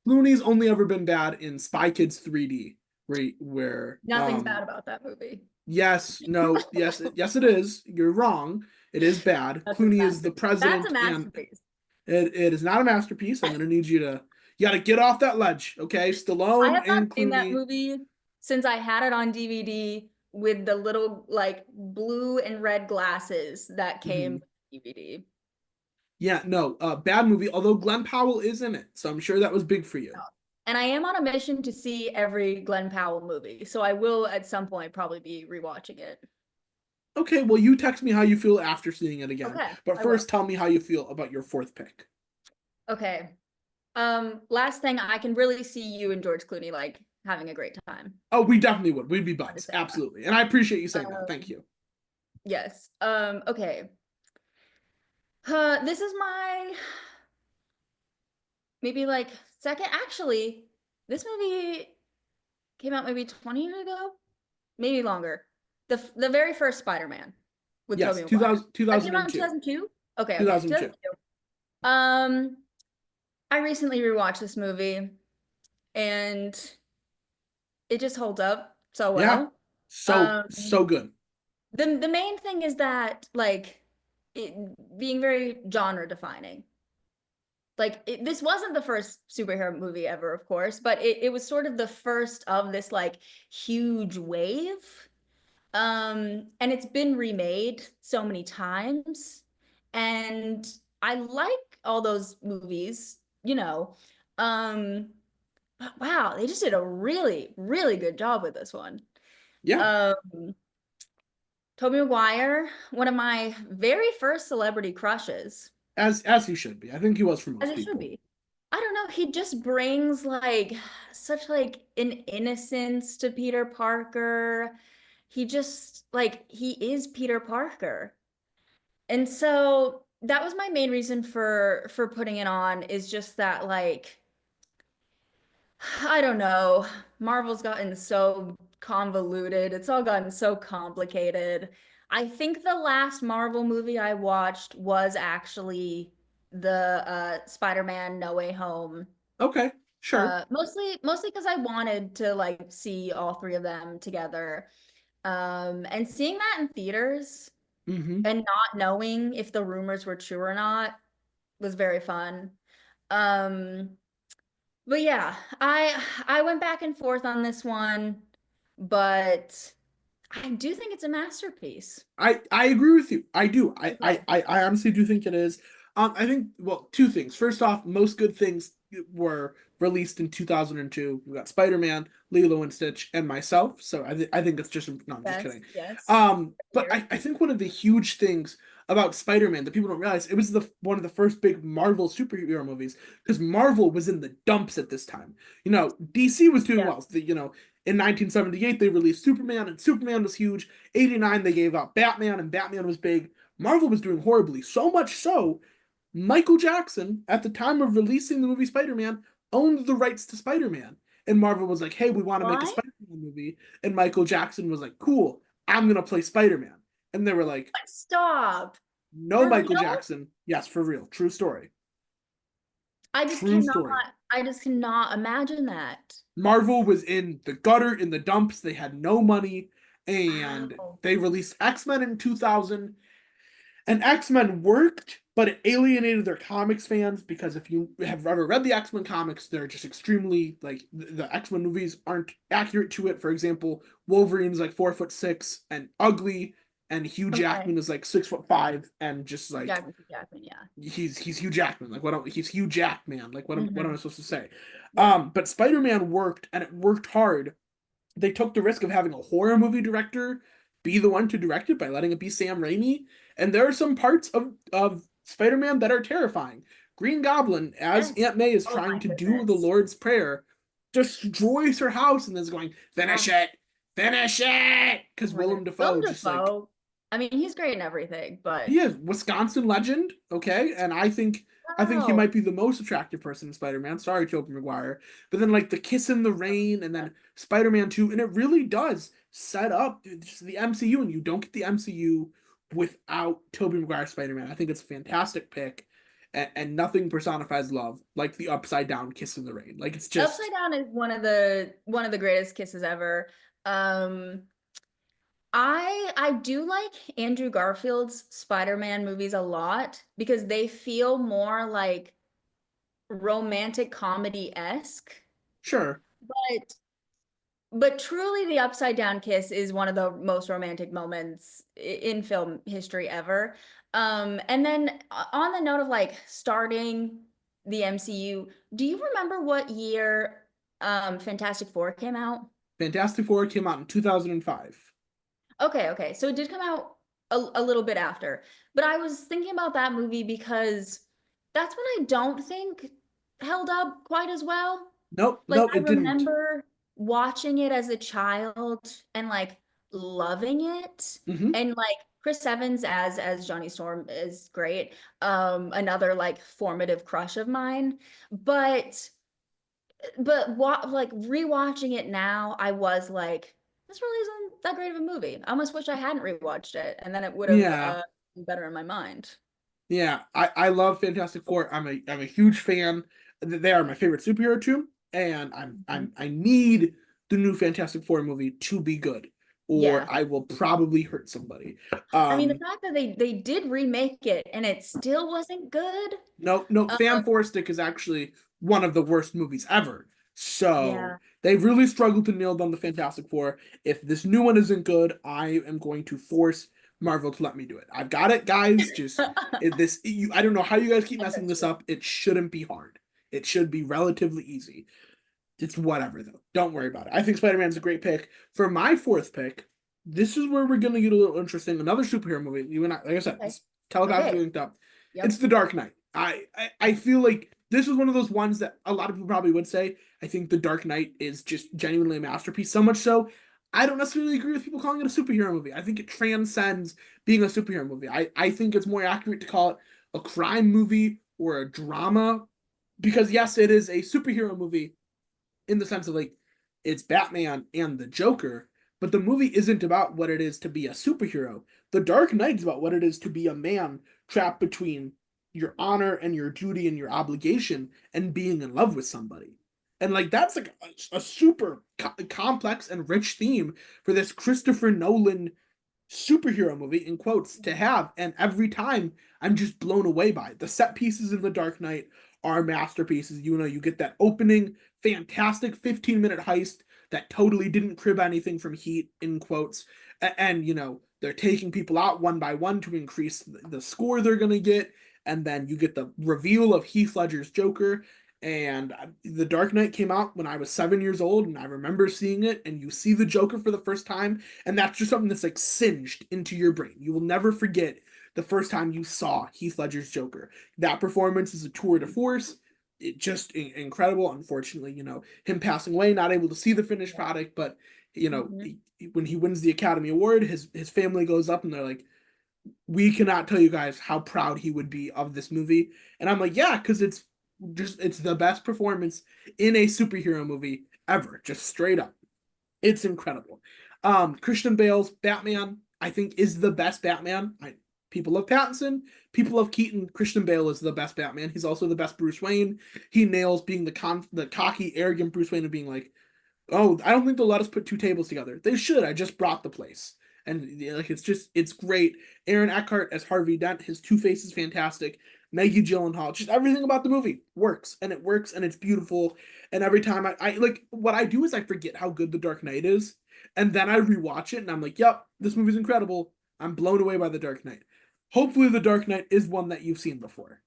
Clooney's only ever been bad in Spy Kids 3D, right? Where
Nothing's bad about that movie.
yes, no, yes, it is. You're wrong. It is bad.
That's a
Clooney is the
masterpiece. That's a
president, and
masterpiece.
it is not a masterpiece. I'm gonna need you gotta get off that ledge, okay?
I
Stallone
have not
and
seen that
Clooney.
movie since I had it on DVD with the little like blue and red glasses that came
Mhm.
with the DVD.
Yeah, no, bad movie. Although Glenn Powell is in it, so I'm sure that was big for you.
And I am on a mission to see every Glenn Powell movie, so I will at some point probably be rewatching it.
Okay, well, you text me how you feel after seeing it again.
Okay,
But
I will.
first, tell me how you feel about your fourth pick.
Okay. Last thing, I can really see you and George Clooney like having a great time.
Oh, we definitely would. We'd be
I
buds.
just say that.
Absolutely. And I appreciate you saying that. Thank
Um,
you.
yes. Okay. This is my maybe like second. Actually, this movie came out maybe 20 years ago, maybe longer. The very first Spider-Man with
Yes,
Tobey Maguire. That came out in
2002.
2002. Okay, okay,
2002.
2002. I recently rewatched this movie and it just holds up so
Yeah.
well.
So,
Um,
so good.
the main thing is that like it being very genre defining. Like this wasn't the first superhero movie ever, of course, but it was sort of the first of this like huge wave. And it's been remade so many times. And I like all those movies, you know. Um, but wow, they just did a really, really good job with this one.
Yeah.
Um, Tobey Maguire, one of my very first celebrity crushes,
As he should be. I think he was for
as
most
it should
people.
be. I don't know, he just brings like such like an innocence to Peter Parker. He just like he is Peter Parker. And so that was my main reason for putting it on is just that like I don't know. Marvel's gotten so convoluted. It's all gotten so complicated. I think the last Marvel movie I watched was actually the Spider-Man No Way Home.
Okay. Sure.
Mostly because I wanted to like see all three of them together. And seeing that in theaters
Mm-hmm.
and not knowing if the rumors were true or not was very fun. Um, but yeah, I went back and forth on this one, but I do think it's a masterpiece.
I agree with you. I do.
Okay.
I honestly do think it is. I think, well, two things. First off, most good things were released in 2002. We got Spider-Man, Lilo and Stitch, and myself. So I think it's just no, I'm just
Yes,
kidding.
yes.
But
Here.
I think one of the huge things about Spider-Man that people don't realize, it was the one of the first big Marvel superhero movies because Marvel was in the dumps at this time. DC was doing
Yeah.
well. In 1978 they released Superman, and Superman was huge. 89 they gave out Batman, and Batman was big. Marvel was doing horribly, so much so Michael Jackson, at the time of releasing the movie Spider-Man, owned the rights to Spider-Man. And Marvel was like, hey, we want to make a
Why?
Spider-Man movie. And Michael Jackson was like, cool, I'm going to play Spider-Man. And they were like,
Stop.
no,
For
Michael
real?
Jackson. Yes, for real. True story.
I just
True
cannot
story.
I just cannot imagine that.
Marvel was in the gutter, in the dumps. They had no money. And
Wow.
they released X-Men in 2000. And X-Men worked, but it alienated their comics fans because if you have ever read the X-Men comics, they're just extremely like the X-Men movies aren't accurate to it. For example, Wolverine's like 4'6" and ugly, and Hugh
Okay.
Jackman is like 6'5" and just like
Jackman, yeah.
he's Hugh Jackman. Like he's Hugh Jackman. Like what am I
Hmm.
supposed to say?
Yeah.
But Spider-Man worked, and it worked hard. They took the risk of having a horror movie director be the one to direct it by letting it be Sam Raimi. And there are some parts of Spider-Man that are terrifying. Green Goblin, as
Yes.
Aunt May is
Oh
trying
my
to do the
goodness.
Lord's Prayer, destroys her house and is going, finish
Oh,
it, finish it.
oh
Because
my goodness.
Willem Dafoe
Willem
just like,
Dafoe. I mean, he's great in everything, but
he is Wisconsin legend, okay? And I think I think he
Wow.
might be the most attractive person in Spider-Man. Sorry, Tobey Maguire. But then like the kiss in the rain and then Spider-Man 2, and it really does set up just the MCU, and you don't get the MCU without Tobey Maguire Spider-Man. I think it's a fantastic pick. And nothing personifies love like the upside down kiss in the rain. Like it's
Upside
just
Down is one of the greatest kisses ever. Um, I do like Andrew Garfield's Spider-Man movies a lot because they feel more like romantic comedy-esque.
sure.
But truly the upside down kiss is one of the most romantic moments in film history ever. And then on the note of like starting the MCU, do you remember what year Fantastic Four came out?
Fantastic Four came out in 2005.
Okay, okay. So it did come out a little bit after. But I was thinking about that movie because that's when I don't think held up quite as well.
Nope,
Like
nope,
I
it didn't.
remember watching it as a child and like loving it.
Hmm.
And like Chris Evans as Johnny Storm is great. Another like formative crush of mine. But what like rewatching it now, I was like, this really isn't that great of a movie. I almost wish I hadn't rewatched it, and then it would have
Yeah.
been better in my mind.
Yeah, I love Fantastic Four. I'm a huge fan. They are my favorite superhero team, and
Mhm.
I need the new Fantastic Four movie to be good, or
Yeah.
I will probably hurt somebody.
I mean, the
Um,
fact that they did remake it and it still wasn't good.
no, no,
Uh,
Fan Four Stick is actually one of the worst movies ever. So
yeah.
they've really struggled to nail down the Fantastic Four. If this new one isn't good, I am going to force Marvel to let me do it. I've got it, guys. Just I don't know how you guys keep
I
messing
trust
this
you.
up. It shouldn't be hard. It should be relatively easy. It's whatever though. Don't worry about it. I think Spider-Man's a great pick. For my fourth pick, this is where we're gonna get a little interesting. Another superhero movie. You and I, like I said,
Okay.
it's telepathically
Okay.
linked up. It's
Yep.
The Dark Knight. I feel like this is one of those ones that a lot of people probably would say. I think The Dark Knight is just genuinely a masterpiece. So much so, I don't necessarily agree with people calling it a superhero movie. I think it transcends being a superhero movie. I think it's more accurate to call it a crime movie or a drama because yes, it is a superhero movie in the sense of like it's Batman and the Joker, but the movie isn't about what it is to be a superhero. The Dark Knight is about what it is to be a man trapped between your honor and your duty and your obligation and being in love with somebody. And like that's like a super complex and rich theme for this Christopher Nolan superhero movie in quotes to have, and every time I'm just blown away by it. The set pieces in The Dark Knight are masterpieces. You know, you get that opening fantastic 15-minute heist that totally didn't crib anything from Heat in quotes, and you know they're taking people out one by one to increase the score they're gonna get, and then you get the reveal of Heath Ledger's Joker. And The Dark Knight came out when I was 7 years old, and I remember seeing it. And you see the Joker for the first time, and that's just something that's like singed into your brain. You will never forget the first time you saw Heath Ledger's Joker. That performance is a tour de force. It just incredible. Unfortunately, you know, him passing away, not able to see the finished
Yeah.
product, but you know,
Hmm.
when he wins the Academy Award, his family goes up and they're like, "We cannot tell you guys how proud he would be of this movie." And I'm like, "Yeah, because it's the best performance in a superhero movie ever, just straight up. It's incredible." Christian Bale's Batman, I think, is the best Batman. People love Pattinson, people love Keaton. Christian Bale is the best Batman. He's also the best Bruce Wayne. He nails being the cocky, arrogant Bruce Wayne of being like, "Oh, I don't think they'll let us put two tables together. They should. I just brought the place." And like it's great. Aaron Eckhart as Harvey Dent, his Two Face is fantastic. Maggie Gyllenhaal, just everything about the movie works, and it works, and it's beautiful. And every time I like what I do is I forget how good The Dark Knight is, and then I rewatch it, and I'm like, "Yep, this movie's incredible. I'm blown away by The Dark Knight." Hopefully, The Dark Knight is one that you've seen before.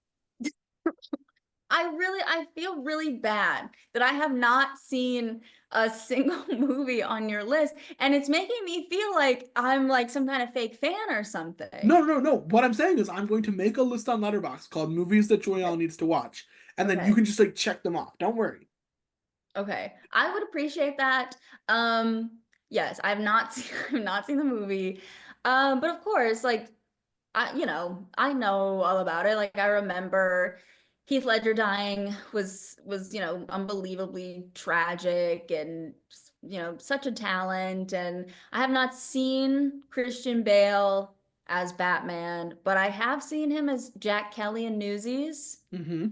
I feel really bad that I have not seen a single movie on your list, and it's making me feel like I'm like some kind of fake fan or something.
No, no, no. What I'm saying is I'm going to make a list on Letterboxd called movies that
Okay.
Joyelle needs to watch, and then you
Okay.
can just like check them off. Don't worry.
Okay. I would appreciate that. Yes, I've not seen, I've not seen the movie. But of course, like I know all about it. Like I remember Heath Ledger dying was, unbelievably tragic and, such a talent. And I have not seen Christian Bale as Batman, but I have seen him as Jack Kelly in Newsies
Hmm.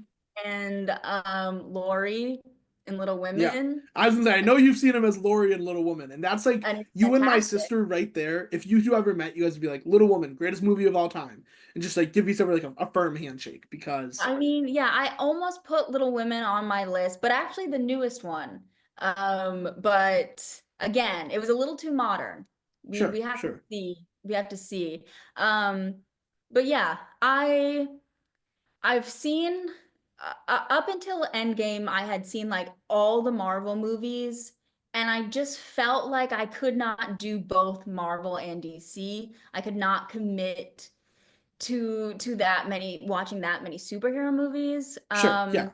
and Laurie in Little
Yeah.
Women,
I was gonna say, I know you've seen him as Laurie in Little Woman, and that's like
and it's
you and my
fantastic.
sister right there. If you two ever met, you guys would be like, Little Woman, greatest movie of all time. And just like give each other like a firm handshake because
I mean, yeah, I almost put Little Women on my list, but actually the newest one. But again, it was a little too modern. We
sure,
we have to
sure.
see. We have to see. Um, but yeah, I've seen up until Endgame, I had seen like all the Marvel movies, and I just felt like I could not do both Marvel and DC. I could not commit to that many watching that many superhero movies.
Sure, yeah.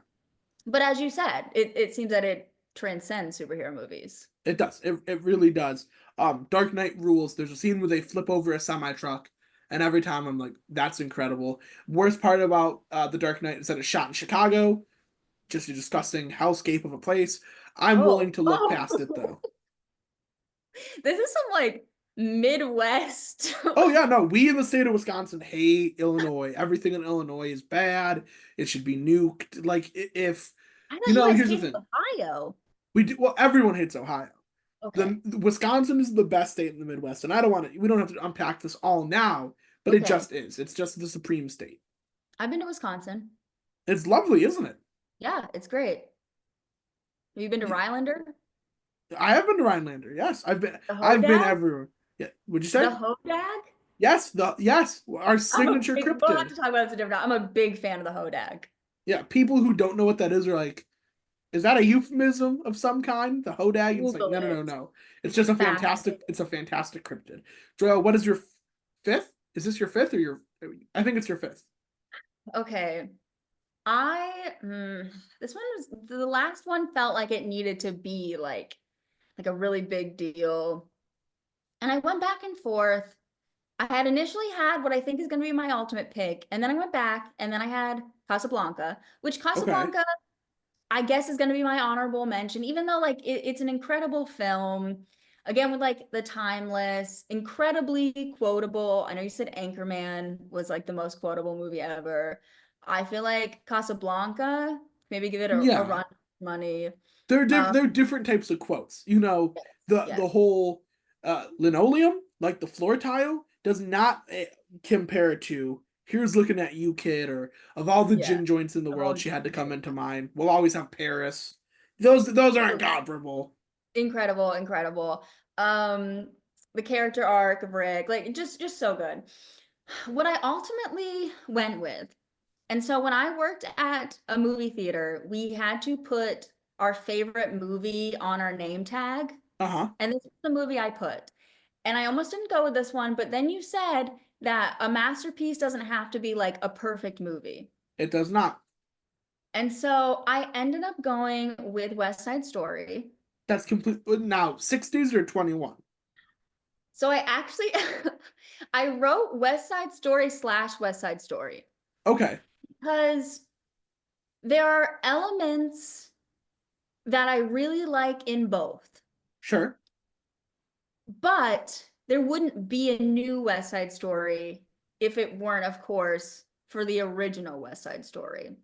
But as you said, it seems that it transcends superhero movies.
It does. It really does. Dark Knight rules. There's a scene where they flip over a semi truck, and every time I'm like, that's incredible. Worst part about the Dark Knight is that it's shot in Chicago, just a disgusting hellscape of a place. I'm willing
Oh,
to look
oh,
past it though.
this is some like Midwest.
Oh yeah, no, we in the state of Wisconsin hate Illinois. Everything in Illinois is bad. It should be nuked. Like if
I thought you guys
here's the
hated
thing.
Ohio.
We do well, everyone hates Ohio.
Okay.
The Wisconsin is the best state in the Midwest, and I don't want to we don't have to unpack this all now, but it
Okay.
just is. It's just the supreme state.
I've been to Wisconsin.
It's lovely, isn't it?
Yeah, it's great. Have you been to Rhinelander?
I have been to Rhinelander. Yes,
The
I've been
Hodag?
everywhere. Yeah. Would you
The
say?
Hodag?
Yes, the yes, our
I'm a
signature
big, we'll have
cryptid.
to talk about this a different time. I'm a big fan of the Hodag.
Yeah, people who don't know what that is are like, is that a euphemism of some kind? The Hodag? It's like,
Google
no, no, no,
it.
no. It's a fantastic cryptid. Joel, what is your fifth? Is this your fifth or your I think it's your fifth.
Okay. This one was the last one felt like it needed to be like a really big deal. And I went back and forth. I had initially had what I think is going to be my ultimate pick, and then I went back and then I had Casablanca, which
Okay.
Casablanca I guess is going to be my honorable mention, even though like it's an incredible film. Again, with like the timeless, incredibly quotable. I know you said Anchorman was like the most quotable movie ever. I feel like Casablanca, maybe give it a
Yeah.
run for money.
They're different types of quotes. The
Yes,
whole linoleum, like the floor tile, does not compare to here's looking at you, kid, or of all the
yeah.
gin joints in the
Of
world,
all
she had to come
Jane.
into mind. We'll always have Paris. Those aren't comparable.
Incredible, incredible. Um, the character arc of Rick, like just so good. What I ultimately went with, and so when I worked at a movie theater, we had to put our favorite movie on our name tag,
Uh-huh.
and this is the movie I put. And I almost didn't go with this one, but then you said that a masterpiece doesn't have to be like a perfect movie.
It does not.
And so I ended up going with West Side Story.
That's complete now 60s or 21.
So I actually I wrote West Side Story slash West Side Story
Okay.
because there are elements that I really like in both,
Sure.
but there wouldn't be a new West Side Story if it weren't, of course, for the original West Side Story.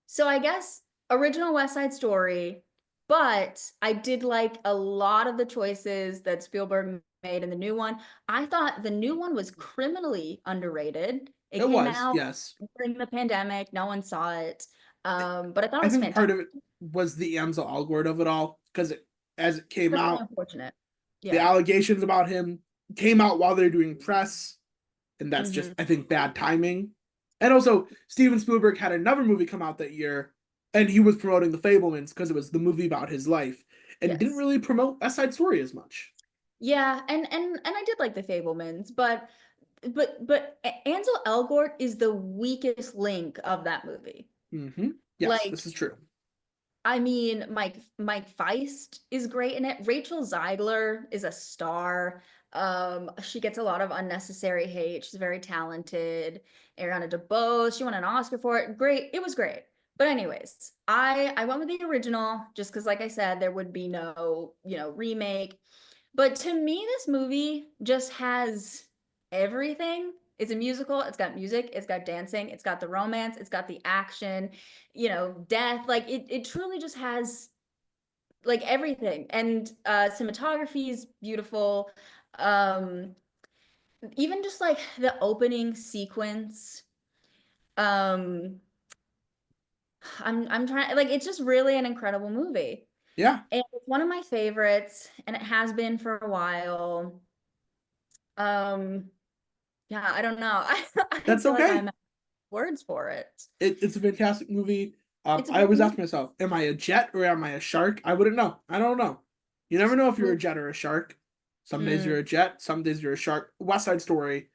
So I guess original West Side Story, but I did like a lot of the choices that Spielberg made in the new one. I thought the new one was criminally underrated. It
It
came
was,
out
yes.
during the pandemic, no one saw it. But I thought it
I
was
think part
fantastic.
of it was the Ansel Elgort of it all, because as it came
That's really
out,
unfortunate.
the
Yeah.
allegations about him came out while they're doing press, and that's just,
Hmm.
I think, bad timing. And also, Steven Spielberg had another movie come out that year, and he was promoting The Fablemans because it was the movie about his life, and didn't
Yes.
really promote West Side Story as much.
Yeah, and I did like the Fablemans, but Ansel Elgort is the weakest link of that movie.
Mm-hmm. Yes,
Like
this is true.
I mean, Mike Feist is great in it. Rachel Ziegler is a star. She gets a lot of unnecessary hate. She's very talented. Ariana DeBose, she won an Oscar for it. Great. It was great. But anyways, I went with the original just because, like I said, there would be no, remake. But to me, this movie just has everything. It's a musical. It's got music. It's got dancing. It's got the romance. It's got the action, death. Like it truly just has like everything. And cinematography is beautiful. Um, Even just like the opening sequence. Um, I'm trying like it's just really an incredible movie.
Yeah,
And it's one of my favorites, and it has been for a while. Um, yeah, I don't know. I
that's
feel like
okay.
I'm out of words for it.
It's a fantastic movie.
It's a
I
great
always ask
movie.
myself, am I a jet or am I a shark? I wouldn't know. I don't know. You never know if you're a
Well,
jet or a shark. Some days you're
mm,
a jet, some days you're a shark. West Side Story,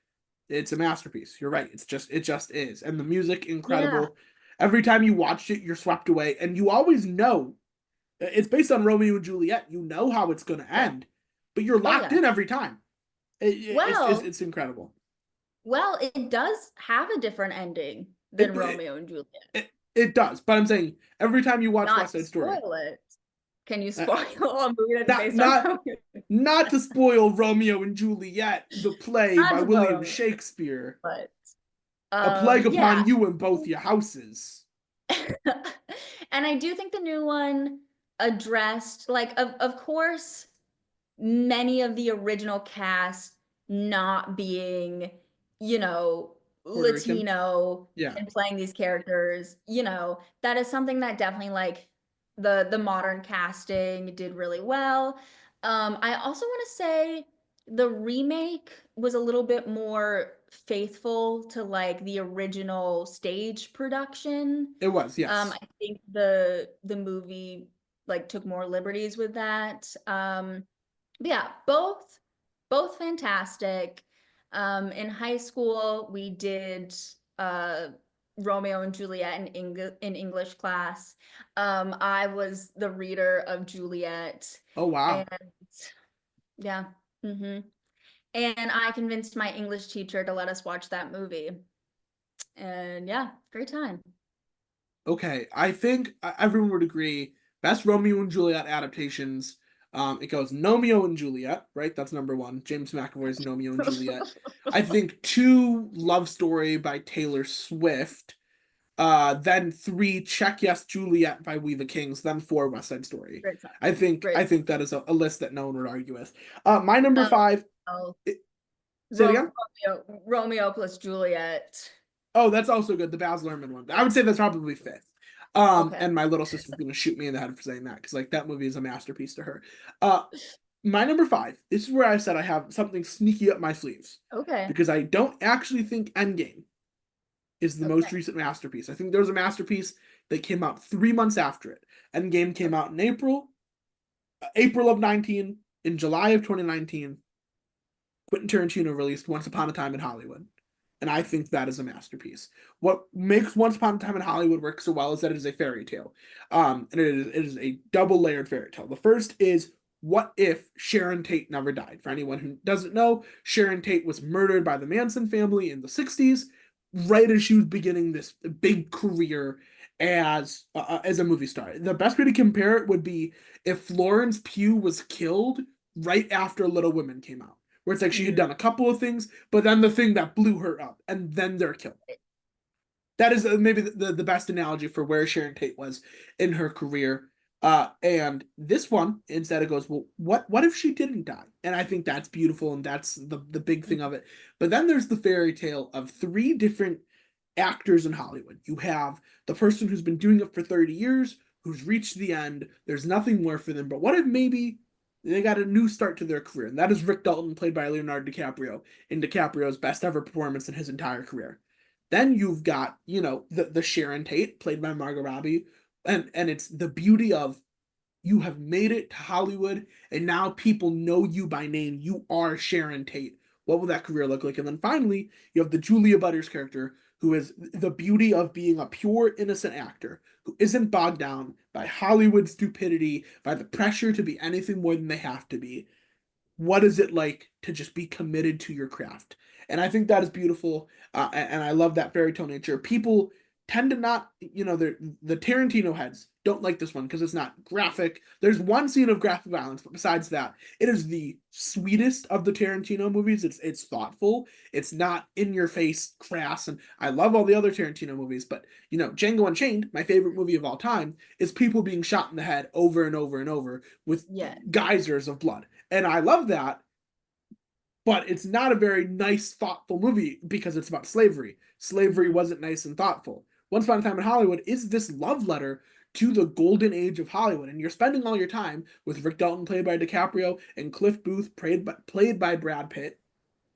it's a masterpiece. You're right. It just is. And the music,
yeah,
incredible. Every time you watch it, you're swept away. And you always know it's based on Romeo and Juliet. You know how it's going to
yeah.
end, but you're
Oh
locked
yeah.
in every time.
Well,
It's incredible.
well, it does have a different ending
It,
than
it,
Romeo and Juliet.
it does. But I'm saying every time you watch
Not
West
to
Side Story,
spoil it. Can you
uh,
spoil a movie that's
not
based on
not
Romeo?
not to spoil Romeo and Juliet, the play
Not
by
to spoil
William
Romeo,
Shakespeare,
but
a plague
yeah.
upon you and both your houses.
And I do think the new one addressed like of course many of the original cast not being, you know,
Puerto Rican.
Latino
Yeah.
and playing these characters, that is something that definitely like the modern casting did really well. I also want to say the remake was a little bit more faithful to like the original stage production.
It was, yes.
I think the movie like took more liberties with that. But yeah, both fantastic. In high school, we did uh Romeo and Juliet in English class. I was the reader of Juliet,
Oh
and
wow.
yeah, and I convinced my English teacher to let us watch that movie. And yeah, great time.
Okay, I think everyone would agree. Best Romeo and Juliet adaptations. It goes Nomeo and Juliet, right? That's number one. James McAvoy's Nomeo and Juliet. I think two, Love Story by Taylor Swift. Then three, Check Yes Juliet by We the Kings. Then four, West Side Story.
Great time.
I
Great.
think that is a list that no one would argue with. My number
Oh,
five.
oh,
Say it again.
Romeo plus Juliet.
Oh, that's also good. The Baz Luhrmann one. I would say that's probably fifth.
Okay.
And my little sister's gonna shoot me in the head for saying that because like that movie is a masterpiece to her. Uh, my number five. This is where I said I have something sneaky up my sleeves
Okay.
because I don't actually think Endgame is the
Okay.
most recent masterpiece. I think there was a masterpiece that came out 3 months after it. Endgame came out in April of 19. In July of 2019, Quentin Tarantino released Once Upon a Time in Hollywood. And I think that is a masterpiece. What makes Once Upon a Time in Hollywood work so well is that it is a fairy tale. And it is a double layered fairy tale. The first is what if Sharon Tate never died? For anyone who doesn't know, Sharon Tate was murdered by the Manson family in the 60s, right as she was beginning this big career as a movie star. The best way to compare it would be if Florence Pugh was killed right after Little Women came out, where it's like she had
Mm,
done a couple of things, but then the thing that blew her up, and then they're killed. That is maybe the best analogy for where Sharon Tate was in her career. And this one instead it goes, well, what if she didn't die? And I think that's beautiful, and that's the big thing of it. But then there's the fairy tale of three different actors in Hollywood. You have the person who's been doing it for 30 years, who's reached the end. There's nothing more for them. But what if maybe they got a new start to their career? And that is Rick Dalton, played by Leonardo DiCaprio, in DiCaprio's best ever performance in his entire career. Then you've got, the Sharon Tate, played by Margot Robbie. And it's the beauty of you have made it to Hollywood, and now people know you by name. You are Sharon Tate. What will that career look like? And then finally, you have the Julia Butters character, who is the beauty of being a pure, innocent actor who isn't bogged down by Hollywood stupidity, by the pressure to be anything more than they have to be. what is it like to just be committed to your craft? And I think that is beautiful, and I love that fairy tale nature. People tend to not, the Tarantino heads don't like this one because it's not graphic. There's one scene of graphic violence, but besides that, it is the sweetest of the Tarantino movies. It's thoughtful. It's not in your face, crass, and I love all the other Tarantino movies, but Django Unchained, my favorite movie of all time, is people being shot in the head over and over and over with
Yeah.
geysers of blood. And I love that, but it's not a very nice, thoughtful movie because it's about slavery. Slavery wasn't nice and thoughtful. Once Upon a Time in Hollywood is this love letter to the golden age of Hollywood, and you're spending all your time with Rick Dalton, played by DiCaprio, and Cliff Booth, played by Brad Pitt,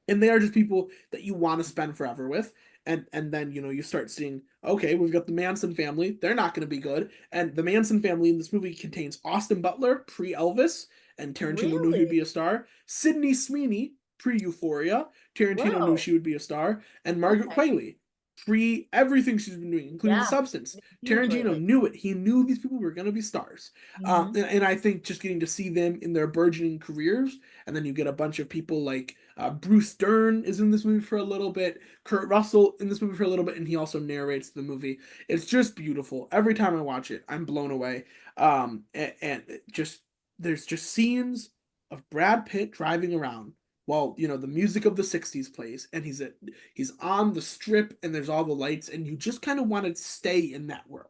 and they are just people that you want to spend forever with. And then you start seeing, okay, we've got the Manson family, they're not going to be good, and the Manson family in this movie contains Austin Butler pre-Elvis, and Tarantino knew he'd
Really?
be a star. Sydney Sweeney pre-Euphoria, Tarantino knew
Whoa.
she would be a star, and Margaret
Okay.
Qualley pre everything she's been doing, including The
Yeah.
Substance.
Huge
Tarantino
lately.
knew it. He knew these people were going to be stars.
Hmm.
And I think just getting to see them in their burgeoning careers, and then you get a bunch of people like Bruce Dern is in this movie for a little bit, Kurt Russell in this movie for a little bit, and he also narrates the movie. It's just beautiful. Every time I watch it, I'm blown away. And just there's just scenes of Brad Pitt driving around while the music of the 60s plays, and he's on the strip, and there's all the lights, and you just kind of want to stay in that world.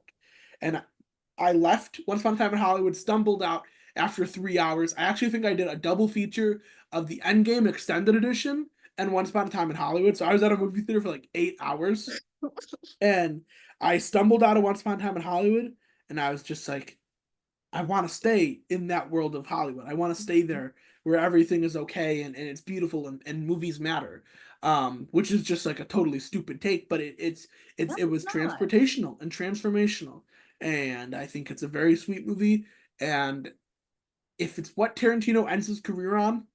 And I left Once Upon a Time in Hollywood, stumbled out after 3 hours. I actually think I did a double feature of the Endgame extended edition and Once Upon a Time in Hollywood. So I was at a movie theater for like 8 hours, and I stumbled out of Once Upon a Time in Hollywood, and I was just like, I want to stay in that world of Hollywood. I want to stay there where everything is okay, and it's beautiful, and movies matter. Which is just like a totally stupid take, but
No,
it
it's
was
not.
transportational and transformational. And I think it's a very sweet movie. And if it's what Tarantino ends his career on,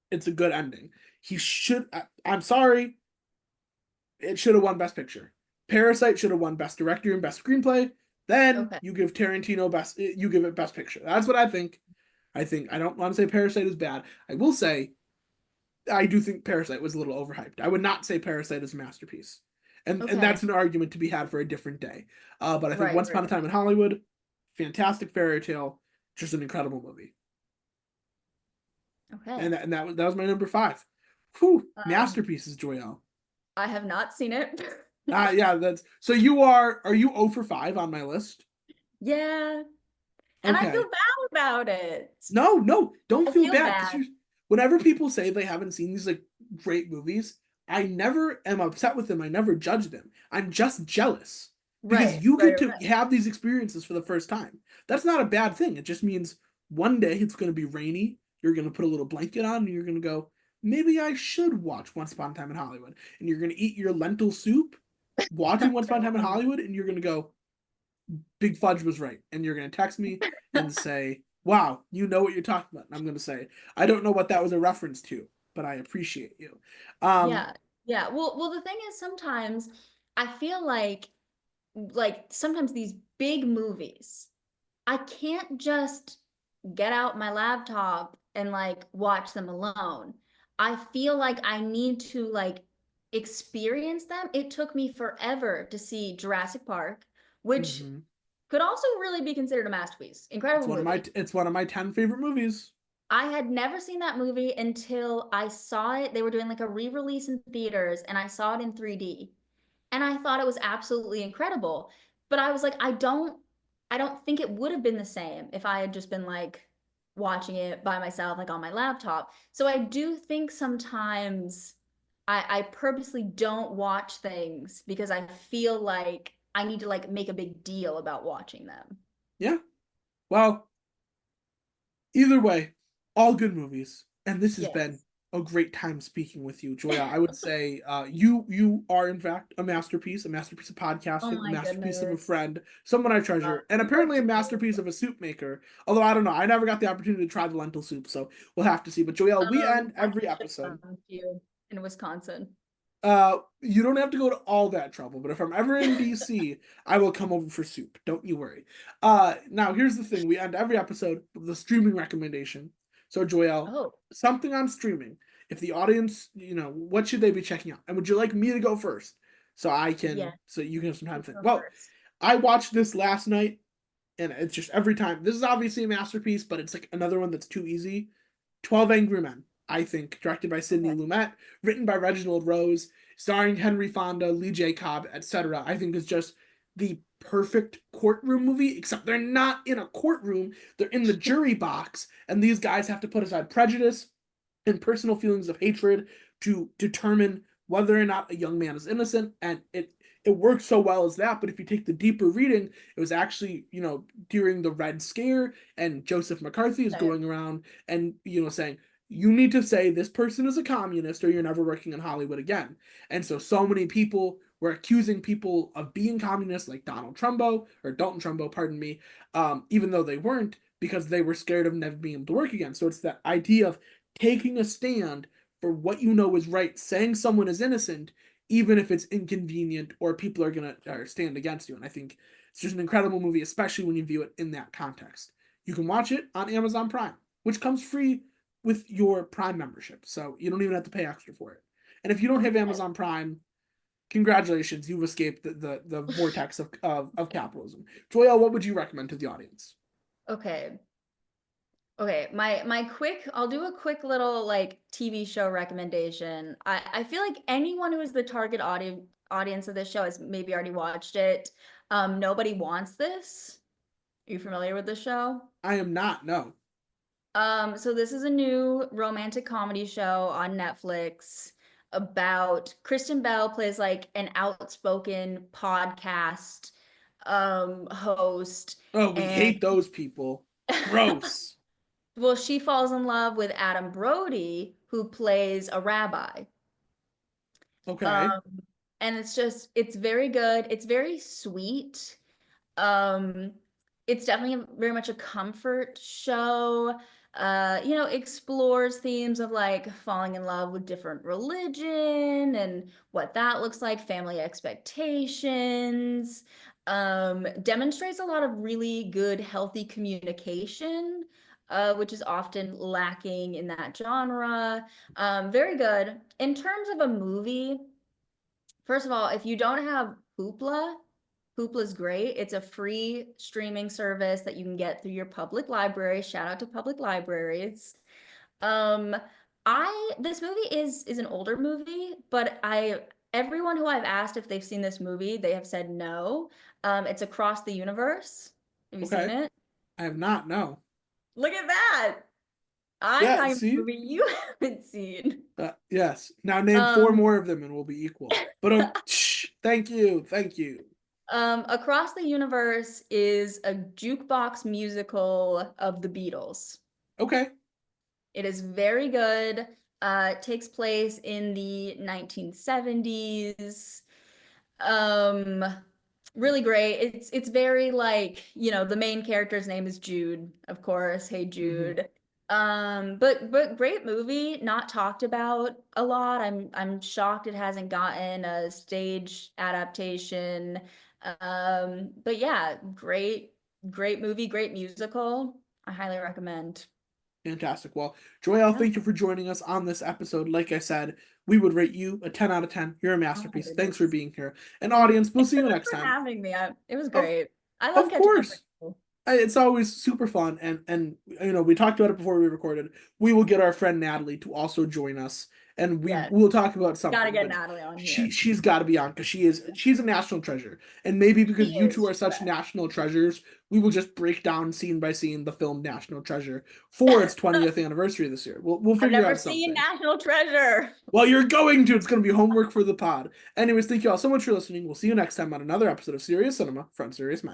it's a good ending. He should, I'm sorry, it should have won Best Picture. Parasite should have won Best Director and Best Screenplay. Then
Okay.
you give Tarantino you give it Best Picture. That's what I think. I don't want to say Parasite is bad. I will say I do think Parasite was a little overhyped. I would not say Parasite is a masterpiece, and
Okay.
that's an argument to be had for a different day. But I think
Right,
Once
right,
Upon a Time
right.
in Hollywood, fantastic fairy tale, just an incredible movie,
Okay.
and that was my number five. Whew,
Um,
masterpieces, Joyelle.
I have not seen it.
Yeah, that's so are you 0 for 5 on my list?
Yeah, and I feel
Okay.
bad about it.
No, no, don't
I
feel
feel
bad
bad.
because whenever people say they haven't seen these like great movies, I never am upset with them. I never judge them. I'm just jealous because
Right,
you
right,
get to
right.
have these experiences for the first time. That's not a bad thing. It just means one day it's going to be rainy. You're going to put a little blanket on and you're going to go, maybe I should watch Once Upon a Time in Hollywood. And you're going to eat your lentil soup watching Once Upon a Time in Hollywood, and you're going to go, Big Fudge was right. And you're going to text me and say, wow, you know what you're talking about. And I'm going to say, I don't know what that was a reference to, but I appreciate you. Um,
Yeah, yeah. Well, the thing is, sometimes I feel like sometimes these big movies, I can't just get out my laptop and like watch them alone. I feel like I need to like experience them. It took me forever to see Jurassic Park, which
mhm.
could also really be considered a masterpiece. Incredible movie.
It's one of my 10 favorite movies.
I had never seen that movie until I saw it. They were doing like a re-release in theaters and I saw it in 3D. And I thought it was absolutely incredible. But I was like, I don't think it would have been the same if I had just been like watching it by myself, like on my laptop. So I do think sometimes I purposely don't watch things because I feel like I need to like make a big deal about watching them.
Yeah. Well, either way, all good movies. And this has been
Yes.
a great time speaking with you, Joya. I would say you are in fact a masterpiece of
Oh
podcasting, a
my
masterpiece of a
goodness.
friend, someone I treasure, and
You are
apparently a masterpiece
too.
of a soup maker. Although I don't know, I never got the opportunity to try the lentil soup, so we'll have to see. But Joelle, we end
I
every
should
episode.
come to you in Wisconsin.
You don't have to go to all that trouble, but if I'm ever in DC, I will come over for soup. Don't you worry. Now here's the thing: we end every episode with a streaming recommendation. So Joelle,
Oh,
something on streaming. If the audience, what should they be checking out? And would you like me to go first,
yeah.
so you can have some time
You
to think?
go
Well,
first.
I watched this last night, and it's just every time. This is obviously a masterpiece, but it's like another one that's too easy. 12 Angry Men, I think, directed by Sidney
Okay.
Lumet, written by Reginald Rose, starring Henry Fonda, Lee J. Cobb, etc. I think is just the perfect courtroom movie, except they're not in a courtroom, they're in the jury box, and these guys have to put aside prejudice and personal feelings of hatred to determine whether or not a young man is innocent. And it works so well as that. But if you take the deeper reading, it was actually, during the Red Scare, and Joseph McCarthy is
Okay.
going around and, saying, you need to say this person is a communist or you're never working in Hollywood again. And so many people were accusing people of being communists, like Donald Trumbo or Dalton Trumbo, pardon me, even though they weren't, because they were scared of never being able to work again. So it's that idea of taking a stand for what you know is right, saying someone is innocent, even if it's inconvenient or people are going to stand against you. And I think it's just an incredible movie, especially when you view it in that context. You can watch it on Amazon Prime, which comes free with your Prime membership. So you don't even have to pay extra for it. And if you don't have
Okay.
Amazon Prime, congratulations, you've escaped the vortex of capitalism. Joelle, what would you recommend to the audience?
Okay. Okay, my quick, I'll do a quick little like TV show recommendation. I feel like anyone who is the target audience of this show has maybe already watched it. Nobody Wants This. Are you familiar with the show?
I am not, no.
So this is a new romantic comedy show on Netflix about Kristen Bell plays like an outspoken podcast host,
Oh, we
and
hate those people. Gross.
well, she falls in love with Adam Brody, who plays a rabbi.
Okay.
Um, and it's very good. It's very sweet. Um, it's definitely very much a comfort show. Explores themes of like falling in love with different religion and what that looks like, family expectations. Demonstrates a lot of really good, healthy communication, which is often lacking in that genre. Very good. In terms of a movie, first of all, if you don't have Hoopla, Hoopla's great. It's a free streaming service that you can get through your public library. Shout out to public libraries. Um, I This movie is an older movie, but I everyone who I've asked if they've seen this movie, they have said no. It's Across the Universe. Have you seen
Okay.
it?
I have not, no.
Look at that. I'm
Yeah,
talking about a
see?
movie you haven't seen.
Yes. Now name four
Um,
more of them and we'll be equal. But thank you. Thank you.
Across the Universe is a jukebox musical of the Beatles.
Okay.
It is very good. It takes place in the 1970s. Um, Really great. It's very like, the main character's name is Jude, of course. Hey
Hmm.
Jude. But great movie, not talked about a lot. I'm shocked it hasn't gotten a stage adaptation. But yeah, great movie, great musical. I highly recommend.
Fantastic. Well, Joelle,
Yeah.
thank you for joining us on this episode. Like I said, we would rate you a 10 out of 10. You're a
Oh my
masterpiece. Thanks for
goodness.
being here. And audience, we'll
Thanks
see
so
you
much
next
for
time.
having me. It was
Of
great. I love
of
catching up with
course.
you.
It's always super fun, and we talked about it before we recorded. We will get our friend Natalie to also join us, and we
Yes.
will talk about
Gotta
something.
get
But
Natalie on here.
she's got to be on because she's a national treasure, and maybe
She
because you
is.
two are
She's the
such
best.
national treasures, we will just break down scene by scene the film National Treasure for its 20th anniversary this year. We'll
I've
figure
never
out
seen
something.
National Treasure.
Well, you're going to. It's going to be homework for the pod. Anyways, thank you all so much for listening. We'll see you next time on another episode of Serious Cinema from Serious Men.